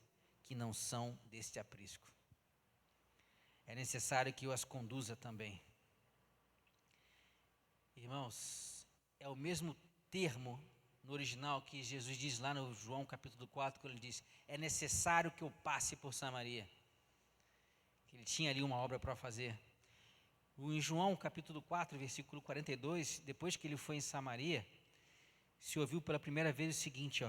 que não são deste aprisco. É necessário que eu as conduza também. Irmãos, é o mesmo termo no original que Jesus diz lá no João capítulo 4, quando ele diz, é necessário que eu passe por Samaria. Que ele tinha ali uma obra para fazer. Em João capítulo 4, versículo 42, depois que ele foi em Samaria, se ouviu pela primeira vez o seguinte,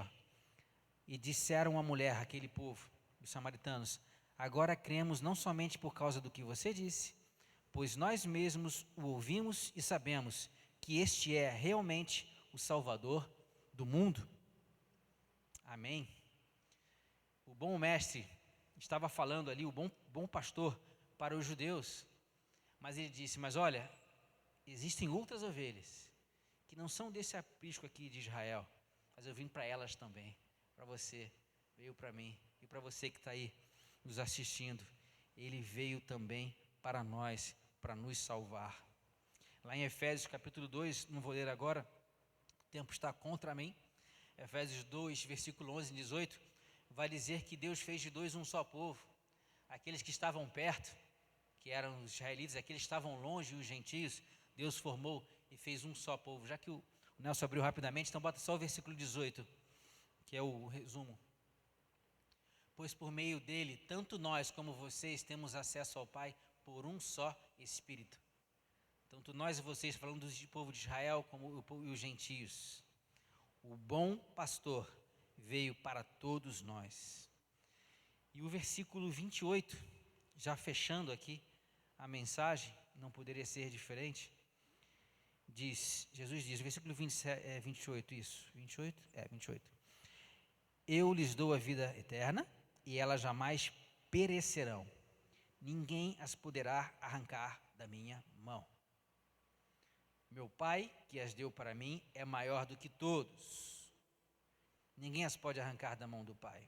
e disseram à mulher, aquele povo, os samaritanos, agora cremos não somente por causa do que você disse, pois nós mesmos o ouvimos e sabemos que este é realmente o Salvador do mundo. Amém. O bom mestre estava falando ali, o bom pastor para os judeus, mas ele disse, mas olha, existem outras ovelhas, que não são desse aprisco aqui de Israel, mas eu vim para elas também, para você, veio para mim, e para você que está aí nos assistindo, ele veio também para nós, para nos salvar. Lá em Efésios capítulo 2, não vou ler agora, o tempo está contra mim. Efésios 2, versículo 11 e 18, vai dizer que Deus fez de dois um só povo. Aqueles que estavam perto, que eram os israelitas, aqueles que estavam longe, os gentios, Deus formou e fez um só povo. Já que o Nelson abriu rapidamente, então bota só o versículo 18, que é o resumo. Pois por meio dele, tanto nós como vocês temos acesso ao Pai por um só Espírito. Tanto nós e vocês, falando do povo de Israel, como os gentios. O bom pastor veio para todos nós. E o versículo 28, já fechando aqui a mensagem, não poderia ser diferente, Jesus diz, versículo 28, isso, 28? 28. Eu lhes dou a vida eterna, e elas jamais perecerão. Ninguém as poderá arrancar da minha mão. Meu Pai, que as deu para mim, é maior do que todos. Ninguém as pode arrancar da mão do Pai,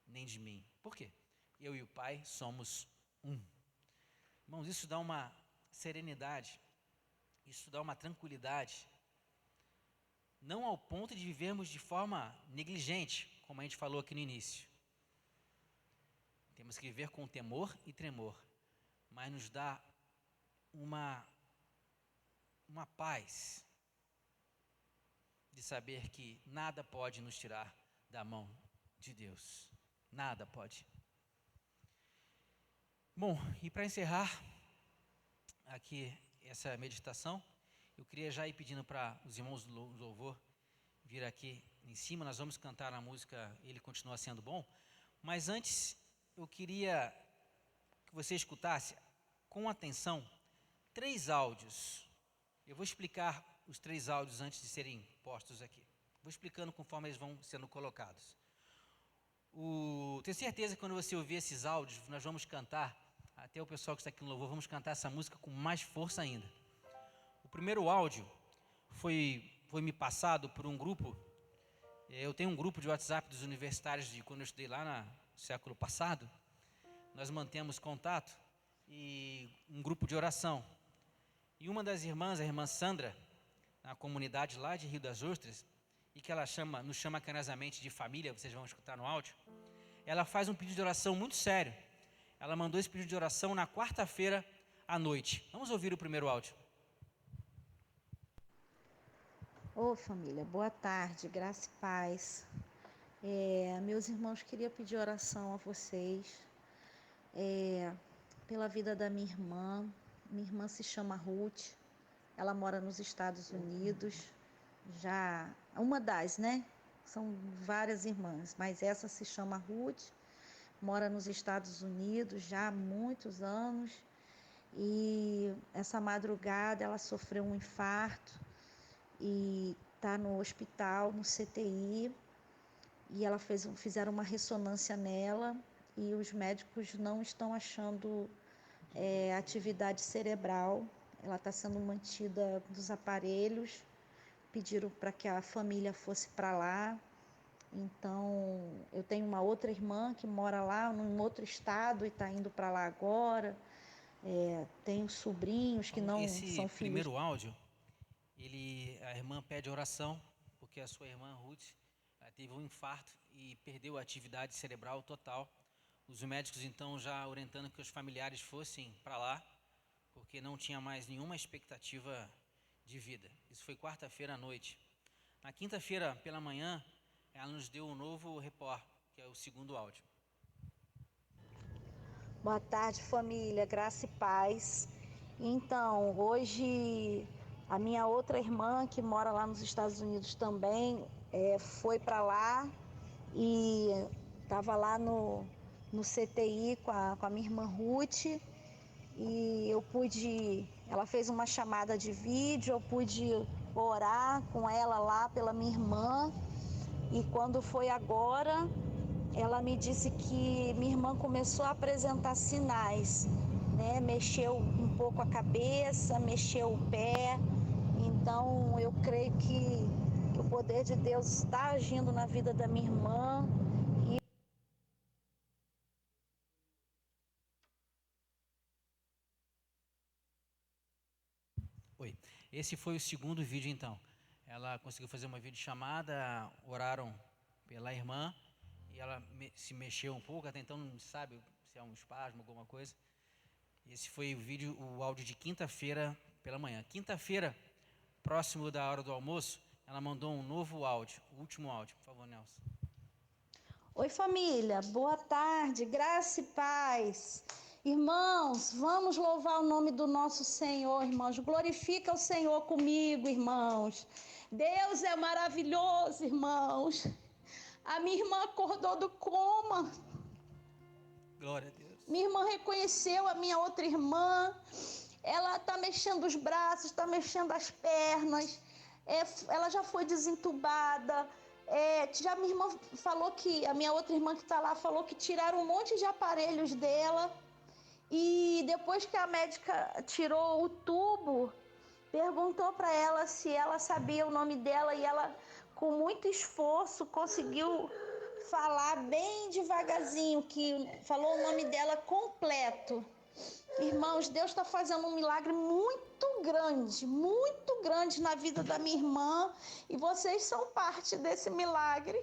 nem de mim. Por quê? Eu e o Pai somos um. Irmãos, isso dá uma serenidade, isso dá uma tranquilidade, não ao ponto de vivermos de forma negligente, como a gente falou aqui no início. Temos que viver com temor e tremor, mas nos dá uma paz de saber que nada pode nos tirar da mão de Deus. Nada pode. Bom, e para encerrar aqui essa meditação, eu queria já ir pedindo para os irmãos do louvor vir aqui em cima. Nós vamos cantar a música Ele Continua Sendo Bom, mas antes eu queria que você escutasse com atenção 3 áudios. Eu vou explicar os 3 áudios antes de serem postos aqui. Vou explicando conforme eles vão sendo colocados. Tenho certeza que quando você ouvir esses áudios, nós vamos cantar, até o pessoal que está aqui no louvor, vamos cantar essa música com mais força ainda. O primeiro áudio foi me passado por um grupo. Eu tenho um grupo de WhatsApp dos universitários de quando eu estudei lá no século passado. Nós mantemos contato e um grupo de oração. E uma das irmãs, a irmã Sandra, na comunidade lá de Rio das Ostras, e que ela nos chama carinhosamente de família, vocês vão escutar no áudio, ela faz um pedido de oração muito sério. Ela mandou esse pedido de oração na quarta-feira à noite. Vamos ouvir o primeiro áudio. Ô família, boa tarde, graça e paz. Meus irmãos, queria pedir oração a vocês pela vida da minha irmã. Minha irmã se chama Ruth, ela mora nos Estados Unidos, já uma das, né? São várias irmãs, mas essa se chama Ruth, mora nos Estados Unidos já há muitos anos, e essa madrugada ela sofreu um infarto e está no hospital, no CTI, e ela fizeram uma ressonância nela e os médicos não estão achando atividade cerebral. Ela está sendo mantida dos aparelhos, pediram para que a família fosse para lá. Então, eu tenho uma outra irmã que mora lá, num outro estado, e está indo para lá agora. Tenho sobrinhos que não são filhos. Esse primeiro áudio, a irmã pede oração, porque a sua irmã Ruth teve um infarto e perdeu a atividade cerebral total. Os médicos, então, já orientando que os familiares fossem para lá, porque não tinha mais nenhuma expectativa de vida. Isso foi quarta-feira à noite. Na quinta-feira, pela manhã, ela nos deu um novo report, que é o segundo áudio. Boa tarde, família, graça e paz. Então, hoje, a minha outra irmã, que mora lá nos Estados Unidos também, foi para lá e estava lá no CTI com a minha irmã Ruth, e ela fez uma chamada de vídeo, eu pude orar com ela lá pela minha irmã, e quando foi agora, ela me disse que minha irmã começou a apresentar sinais, né? Mexeu um pouco a cabeça, mexeu o pé, então eu creio que o poder de Deus está agindo na vida da minha irmã. Esse foi o segundo vídeo, então. Ela conseguiu fazer uma videochamada, oraram pela irmã, e ela se mexeu um pouco, até então não sabe se é um espasmo, alguma coisa. Esse foi o áudio de quinta-feira pela manhã. Quinta-feira, próximo da hora do almoço, ela mandou um novo áudio, o último áudio. Por favor, Nelson. Oi, família, boa tarde, graça e paz. Irmãos, vamos louvar o nome do nosso Senhor, irmãos. Glorifica o Senhor comigo, irmãos. Deus é maravilhoso, irmãos. A minha irmã acordou do coma. Glória a Deus. Minha irmã reconheceu a minha outra irmã. Ela está mexendo os braços, está mexendo as pernas. Ela já foi desentubada. Minha irmã falou que, a minha outra irmã que está lá, falou que tiraram um monte de aparelhos dela. E depois que a médica tirou o tubo, perguntou para ela se ela sabia o nome dela, e ela, com muito esforço, conseguiu falar bem devagarzinho, que falou o nome dela completo. Irmãos, Deus está fazendo um milagre muito grande na vida da minha irmã, e vocês são parte desse milagre.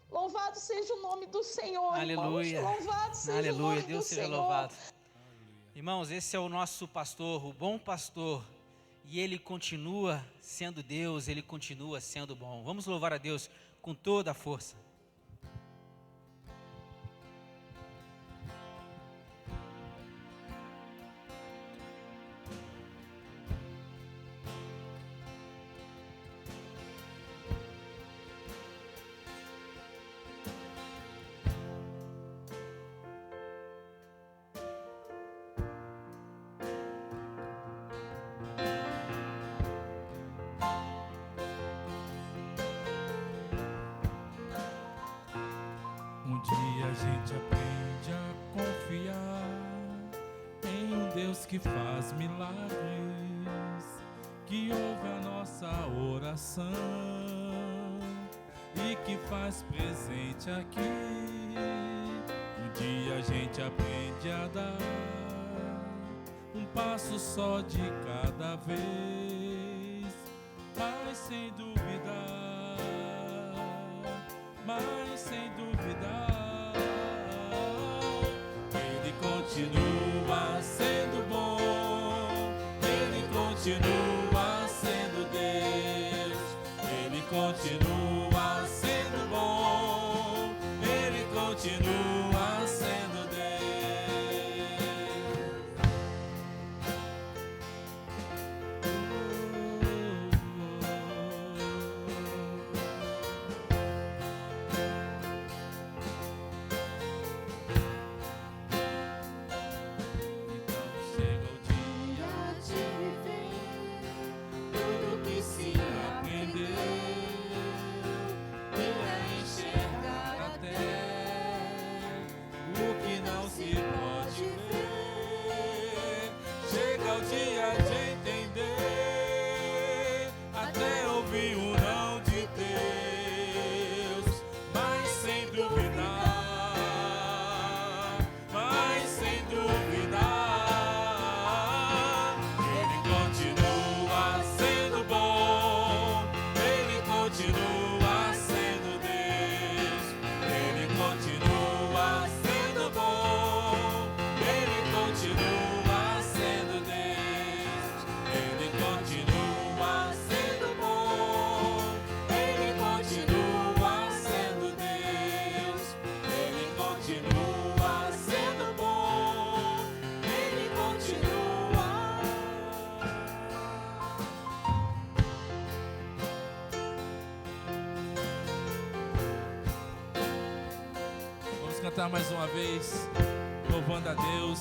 Louvado seja o nome do Senhor, Aleluia. irmãos. Louvado seja Aleluia. o nome Deus do seja Senhor. louvado. Irmãos, esse é o nosso pastor, o bom pastor, e ele continua sendo Deus, ele continua sendo bom. Vamos louvar a Deus com toda a força. Um dia a gente aprende a confiar em um Deus que faz milagres, que ouve a nossa oração e que faz presente aqui. Um dia a gente aprende a dar um passo só de cada vez, mas sem duvidar, mas sem duvidar, Ele continua sendo bom, Ele continua sendo Deus, Ele continua sendo bom, Ele continua sendo Deus. Cantar mais uma vez, louvando a Deus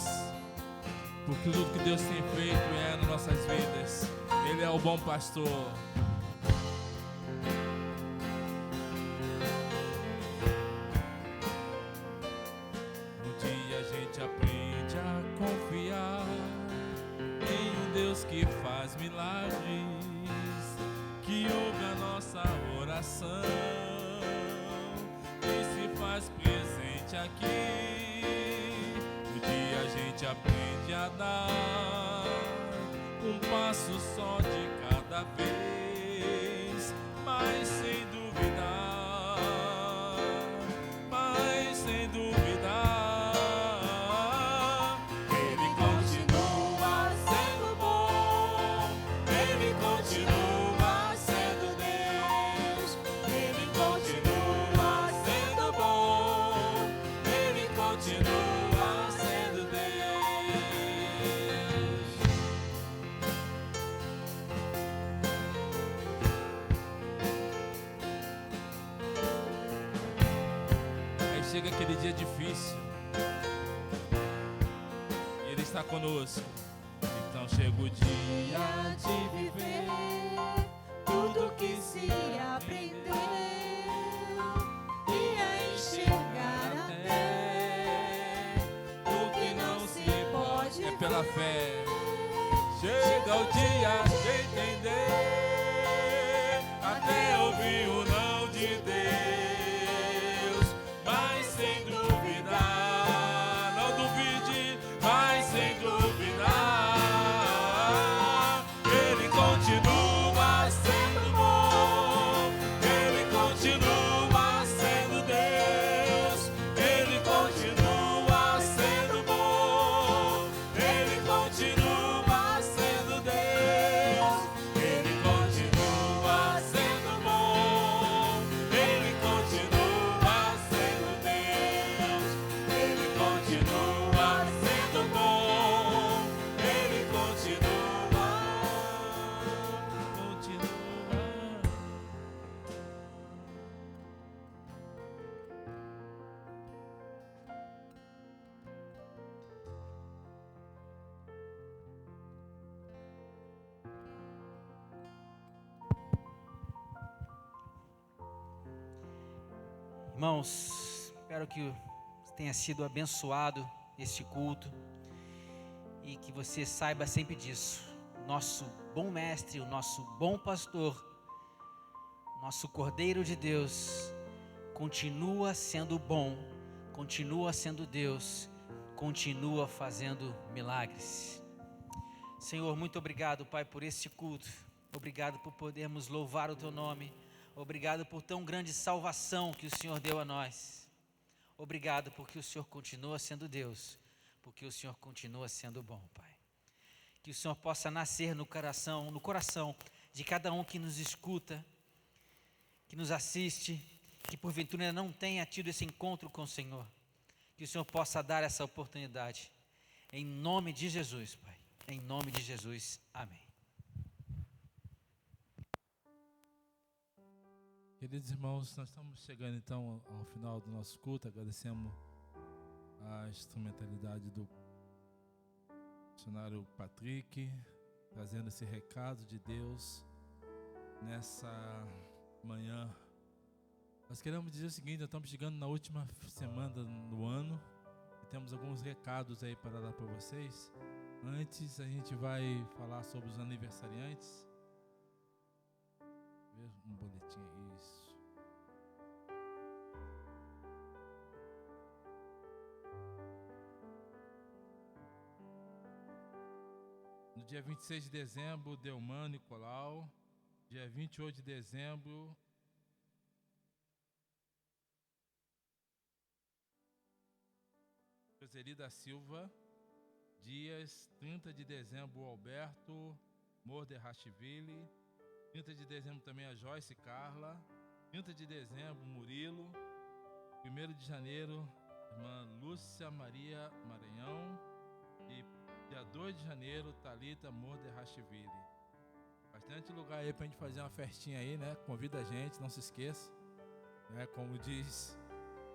por tudo que Deus tem feito nas nossas vidas. Ele é o bom pastor. Um dia a gente aprende a confiar em um Deus que faz milagres, que ouve a nossa oração e se faz presente aqui. Um dia a gente aprende a dar um passo só de cada cada vez, mas sem duvidar, mas sem duvidar, Ele continua sendo bom, Ele continua sendo Deus, Ele continua sendo bom, Ele continua sendo Deus. Aí chega aquele dia difícil e Ele está conosco. Então chega o dia de viver tudo que se aprendeu e a enxergar até o que não se pode É pela ver. fé. Chega o dia de entender, até ouvir o não de Deus, mas sem duvidar, não duvide, mas sem duvidar, Ele continua sendo bom, Ele continua sendo Deus, Ele continua sendo bom, Ele continua sendo Deus, Ele continua sendo bom, Ele continua sendo Deus, Ele continua sendo bom, Ele continua. Irmãos, espero que tenha sido abençoado este culto e que você saiba sempre disso. Nosso bom mestre, o nosso bom pastor, nosso Cordeiro de Deus, continua sendo bom, continua sendo Deus, continua fazendo milagres. Senhor, muito obrigado, Pai, por este culto. Obrigado por podermos louvar o Teu nome. Obrigado por tão grande salvação que o Senhor deu a nós. Obrigado porque o Senhor continua sendo Deus, porque o Senhor continua sendo bom, Pai. Que o Senhor possa nascer no coração de cada um que nos escuta, que nos assiste, que porventura ainda não tenha tido esse encontro com o Senhor. Que o Senhor possa dar essa oportunidade. Em nome de Jesus, Pai. Em nome de Jesus. Amém. Queridos irmãos, nós estamos chegando então ao final do nosso culto. Agradecemos a instrumentalidade do missionário Patrick, trazendo esse recado de Deus nessa manhã. Nós queremos dizer o seguinte: nós estamos chegando na última semana do ano e temos alguns recados aí para dar para vocês. Antes a gente vai falar sobre os aniversariantes. Um boletim, isso. No dia 26 de dezembro, Delman Nicolau. Dia 28 de dezembro, Joseli da Silva Dias. 30 de dezembro, Alberto Morderachvili. 30 de dezembro também a Joyce Carla. 30 de dezembro, Murilo. 1º de janeiro, irmã Lúcia Maria Maranhão. E dia 2 de janeiro, Thalita Morderachvili. Bastante lugar aí pra gente fazer uma festinha aí, né? Convida a gente, não se esqueça. Como diz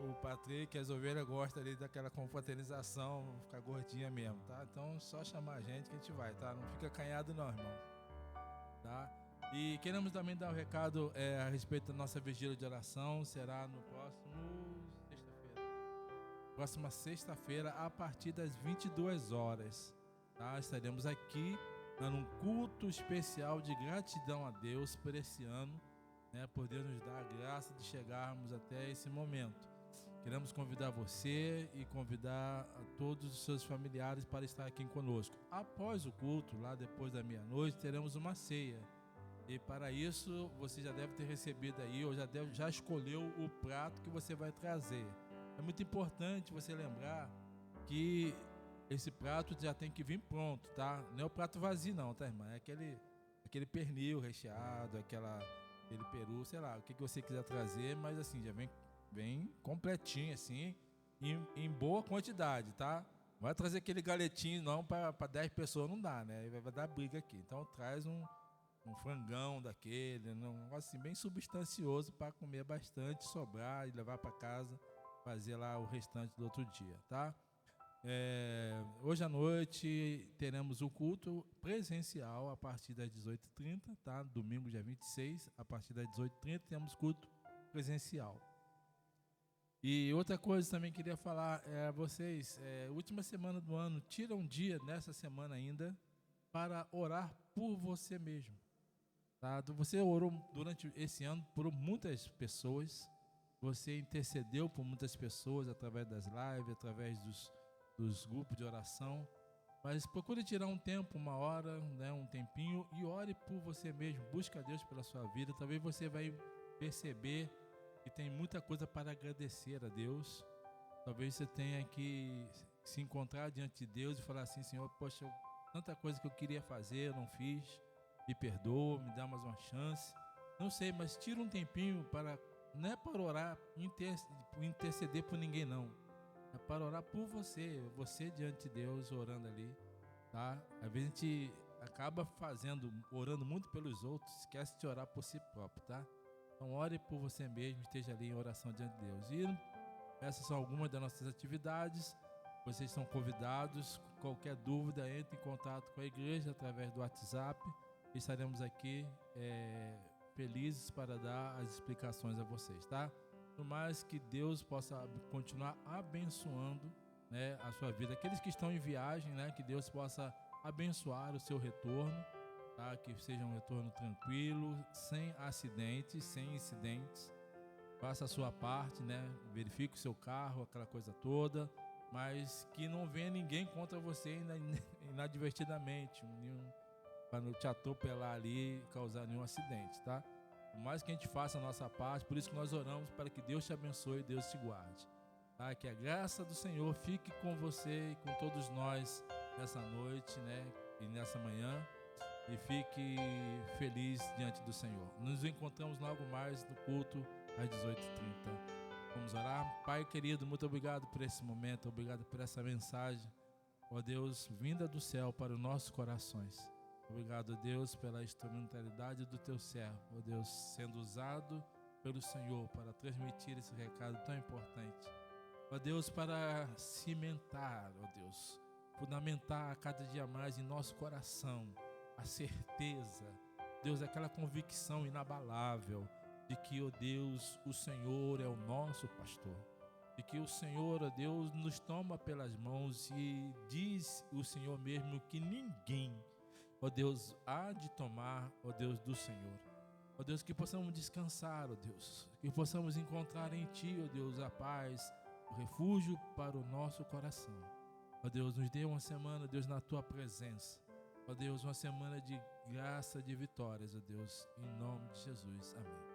o Patrick, as ovelhas gostam ali daquela confraternização, ficar gordinha mesmo, tá? Então só chamar a gente que a gente vai, tá? Não fica acanhado não, irmão. Tá? E queremos também dar um recado a respeito da nossa vigília de oração. Será no próxima sexta-feira, a partir das 22 horas. Tá? Estaremos aqui dando um culto especial de gratidão a Deus por esse ano, né? Por Deus nos dar a graça de chegarmos até esse momento. Queremos convidar você e convidar a todos os seus familiares para estar aqui conosco. Após o culto, lá depois da meia-noite, teremos uma ceia. E para isso, você já deve ter recebido aí, ou já escolheu o prato que você vai trazer. É muito importante você lembrar que esse prato já tem que vir pronto, tá? Não é o prato vazio não, tá, irmã? É aquele pernil recheado, aquele peru, sei lá, o que você quiser trazer, mas assim, já vem completinho assim, em boa quantidade, tá? Não vai trazer aquele galetinho não para 10 pessoas, não dá, né? Vai dar briga aqui. Então traz um frangão daquele, um negócio assim bem substancioso para comer bastante, sobrar e levar para casa, fazer lá o restante do outro dia, tá? Hoje à noite teremos um culto presencial a partir das 18h30, tá? Domingo, dia 26, a partir das 18h30 temos culto presencial. E outra coisa também queria falar a vocês, última semana do ano, tira um dia nessa semana ainda para orar por você mesmo. Tá? Você orou durante esse ano por muitas pessoas, você intercedeu por muitas pessoas através das lives, através dos grupos de oração, mas procure tirar um tempo, uma hora, né, um tempinho, e ore por você mesmo, busque a Deus pela sua vida. Talvez você vai perceber que tem muita coisa para agradecer a Deus. Talvez você tenha que se encontrar diante de Deus e falar assim: Senhor, poxa, tanta coisa que eu queria fazer, eu não fiz, me perdoa, me dá mais uma chance. Não sei, mas tira um tempinho não é para orar, interceder por ninguém não. É para orar por você diante de Deus, orando ali, tá? Às vezes a gente acaba orando muito pelos outros, esquece de orar por si próprio, tá? Então ore por você mesmo, esteja ali em oração diante de Deus. E essas são algumas das nossas atividades. Vocês são convidados. Qualquer dúvida, entre em contato com a igreja através do WhatsApp. Estaremos aqui felizes para dar as explicações a vocês, tá? Por mais que Deus possa continuar abençoando, né, a sua vida. Aqueles que estão em viagem, né, que Deus possa abençoar o seu retorno, tá? Que seja um retorno tranquilo, sem acidentes, sem incidentes. Faça a sua parte, né? Verifique o seu carro, aquela coisa toda, mas que não venha ninguém contra você inadvertidamente, para não te atropelar ali e causar nenhum acidente, tá? Por mais que a gente faça a nossa parte, por isso que nós oramos para que Deus te abençoe e Deus te guarde, tá? Que a graça do Senhor fique com você e com todos nós nessa noite, né? E nessa manhã, e fique feliz diante do Senhor. Nos encontramos logo mais no culto às 18h30. Vamos orar. Pai querido, muito obrigado por esse momento, obrigado por essa mensagem, ó Deus, vinda do céu para os nossos corações. Obrigado, Deus, pela instrumentalidade do teu servo, ó Deus, sendo usado pelo Senhor para transmitir esse recado tão importante. Ó Deus, para cimentar, ó Deus, fundamentar a cada dia mais em nosso coração a certeza, Deus, aquela convicção inabalável de que, ó Deus, o Senhor é o nosso pastor, de que o Senhor, ó Deus, nos toma pelas mãos e diz o Senhor mesmo que ninguém, ó Deus, há de tomar, ó Deus, do Senhor. Ó Deus, que possamos descansar, ó Deus, que possamos encontrar em Ti, ó Deus, a paz, o refúgio para o nosso coração. Ó Deus, nos dê uma semana, Deus, na Tua presença. Ó Deus, uma semana de graça, de vitórias, ó Deus, em nome de Jesus. Amém.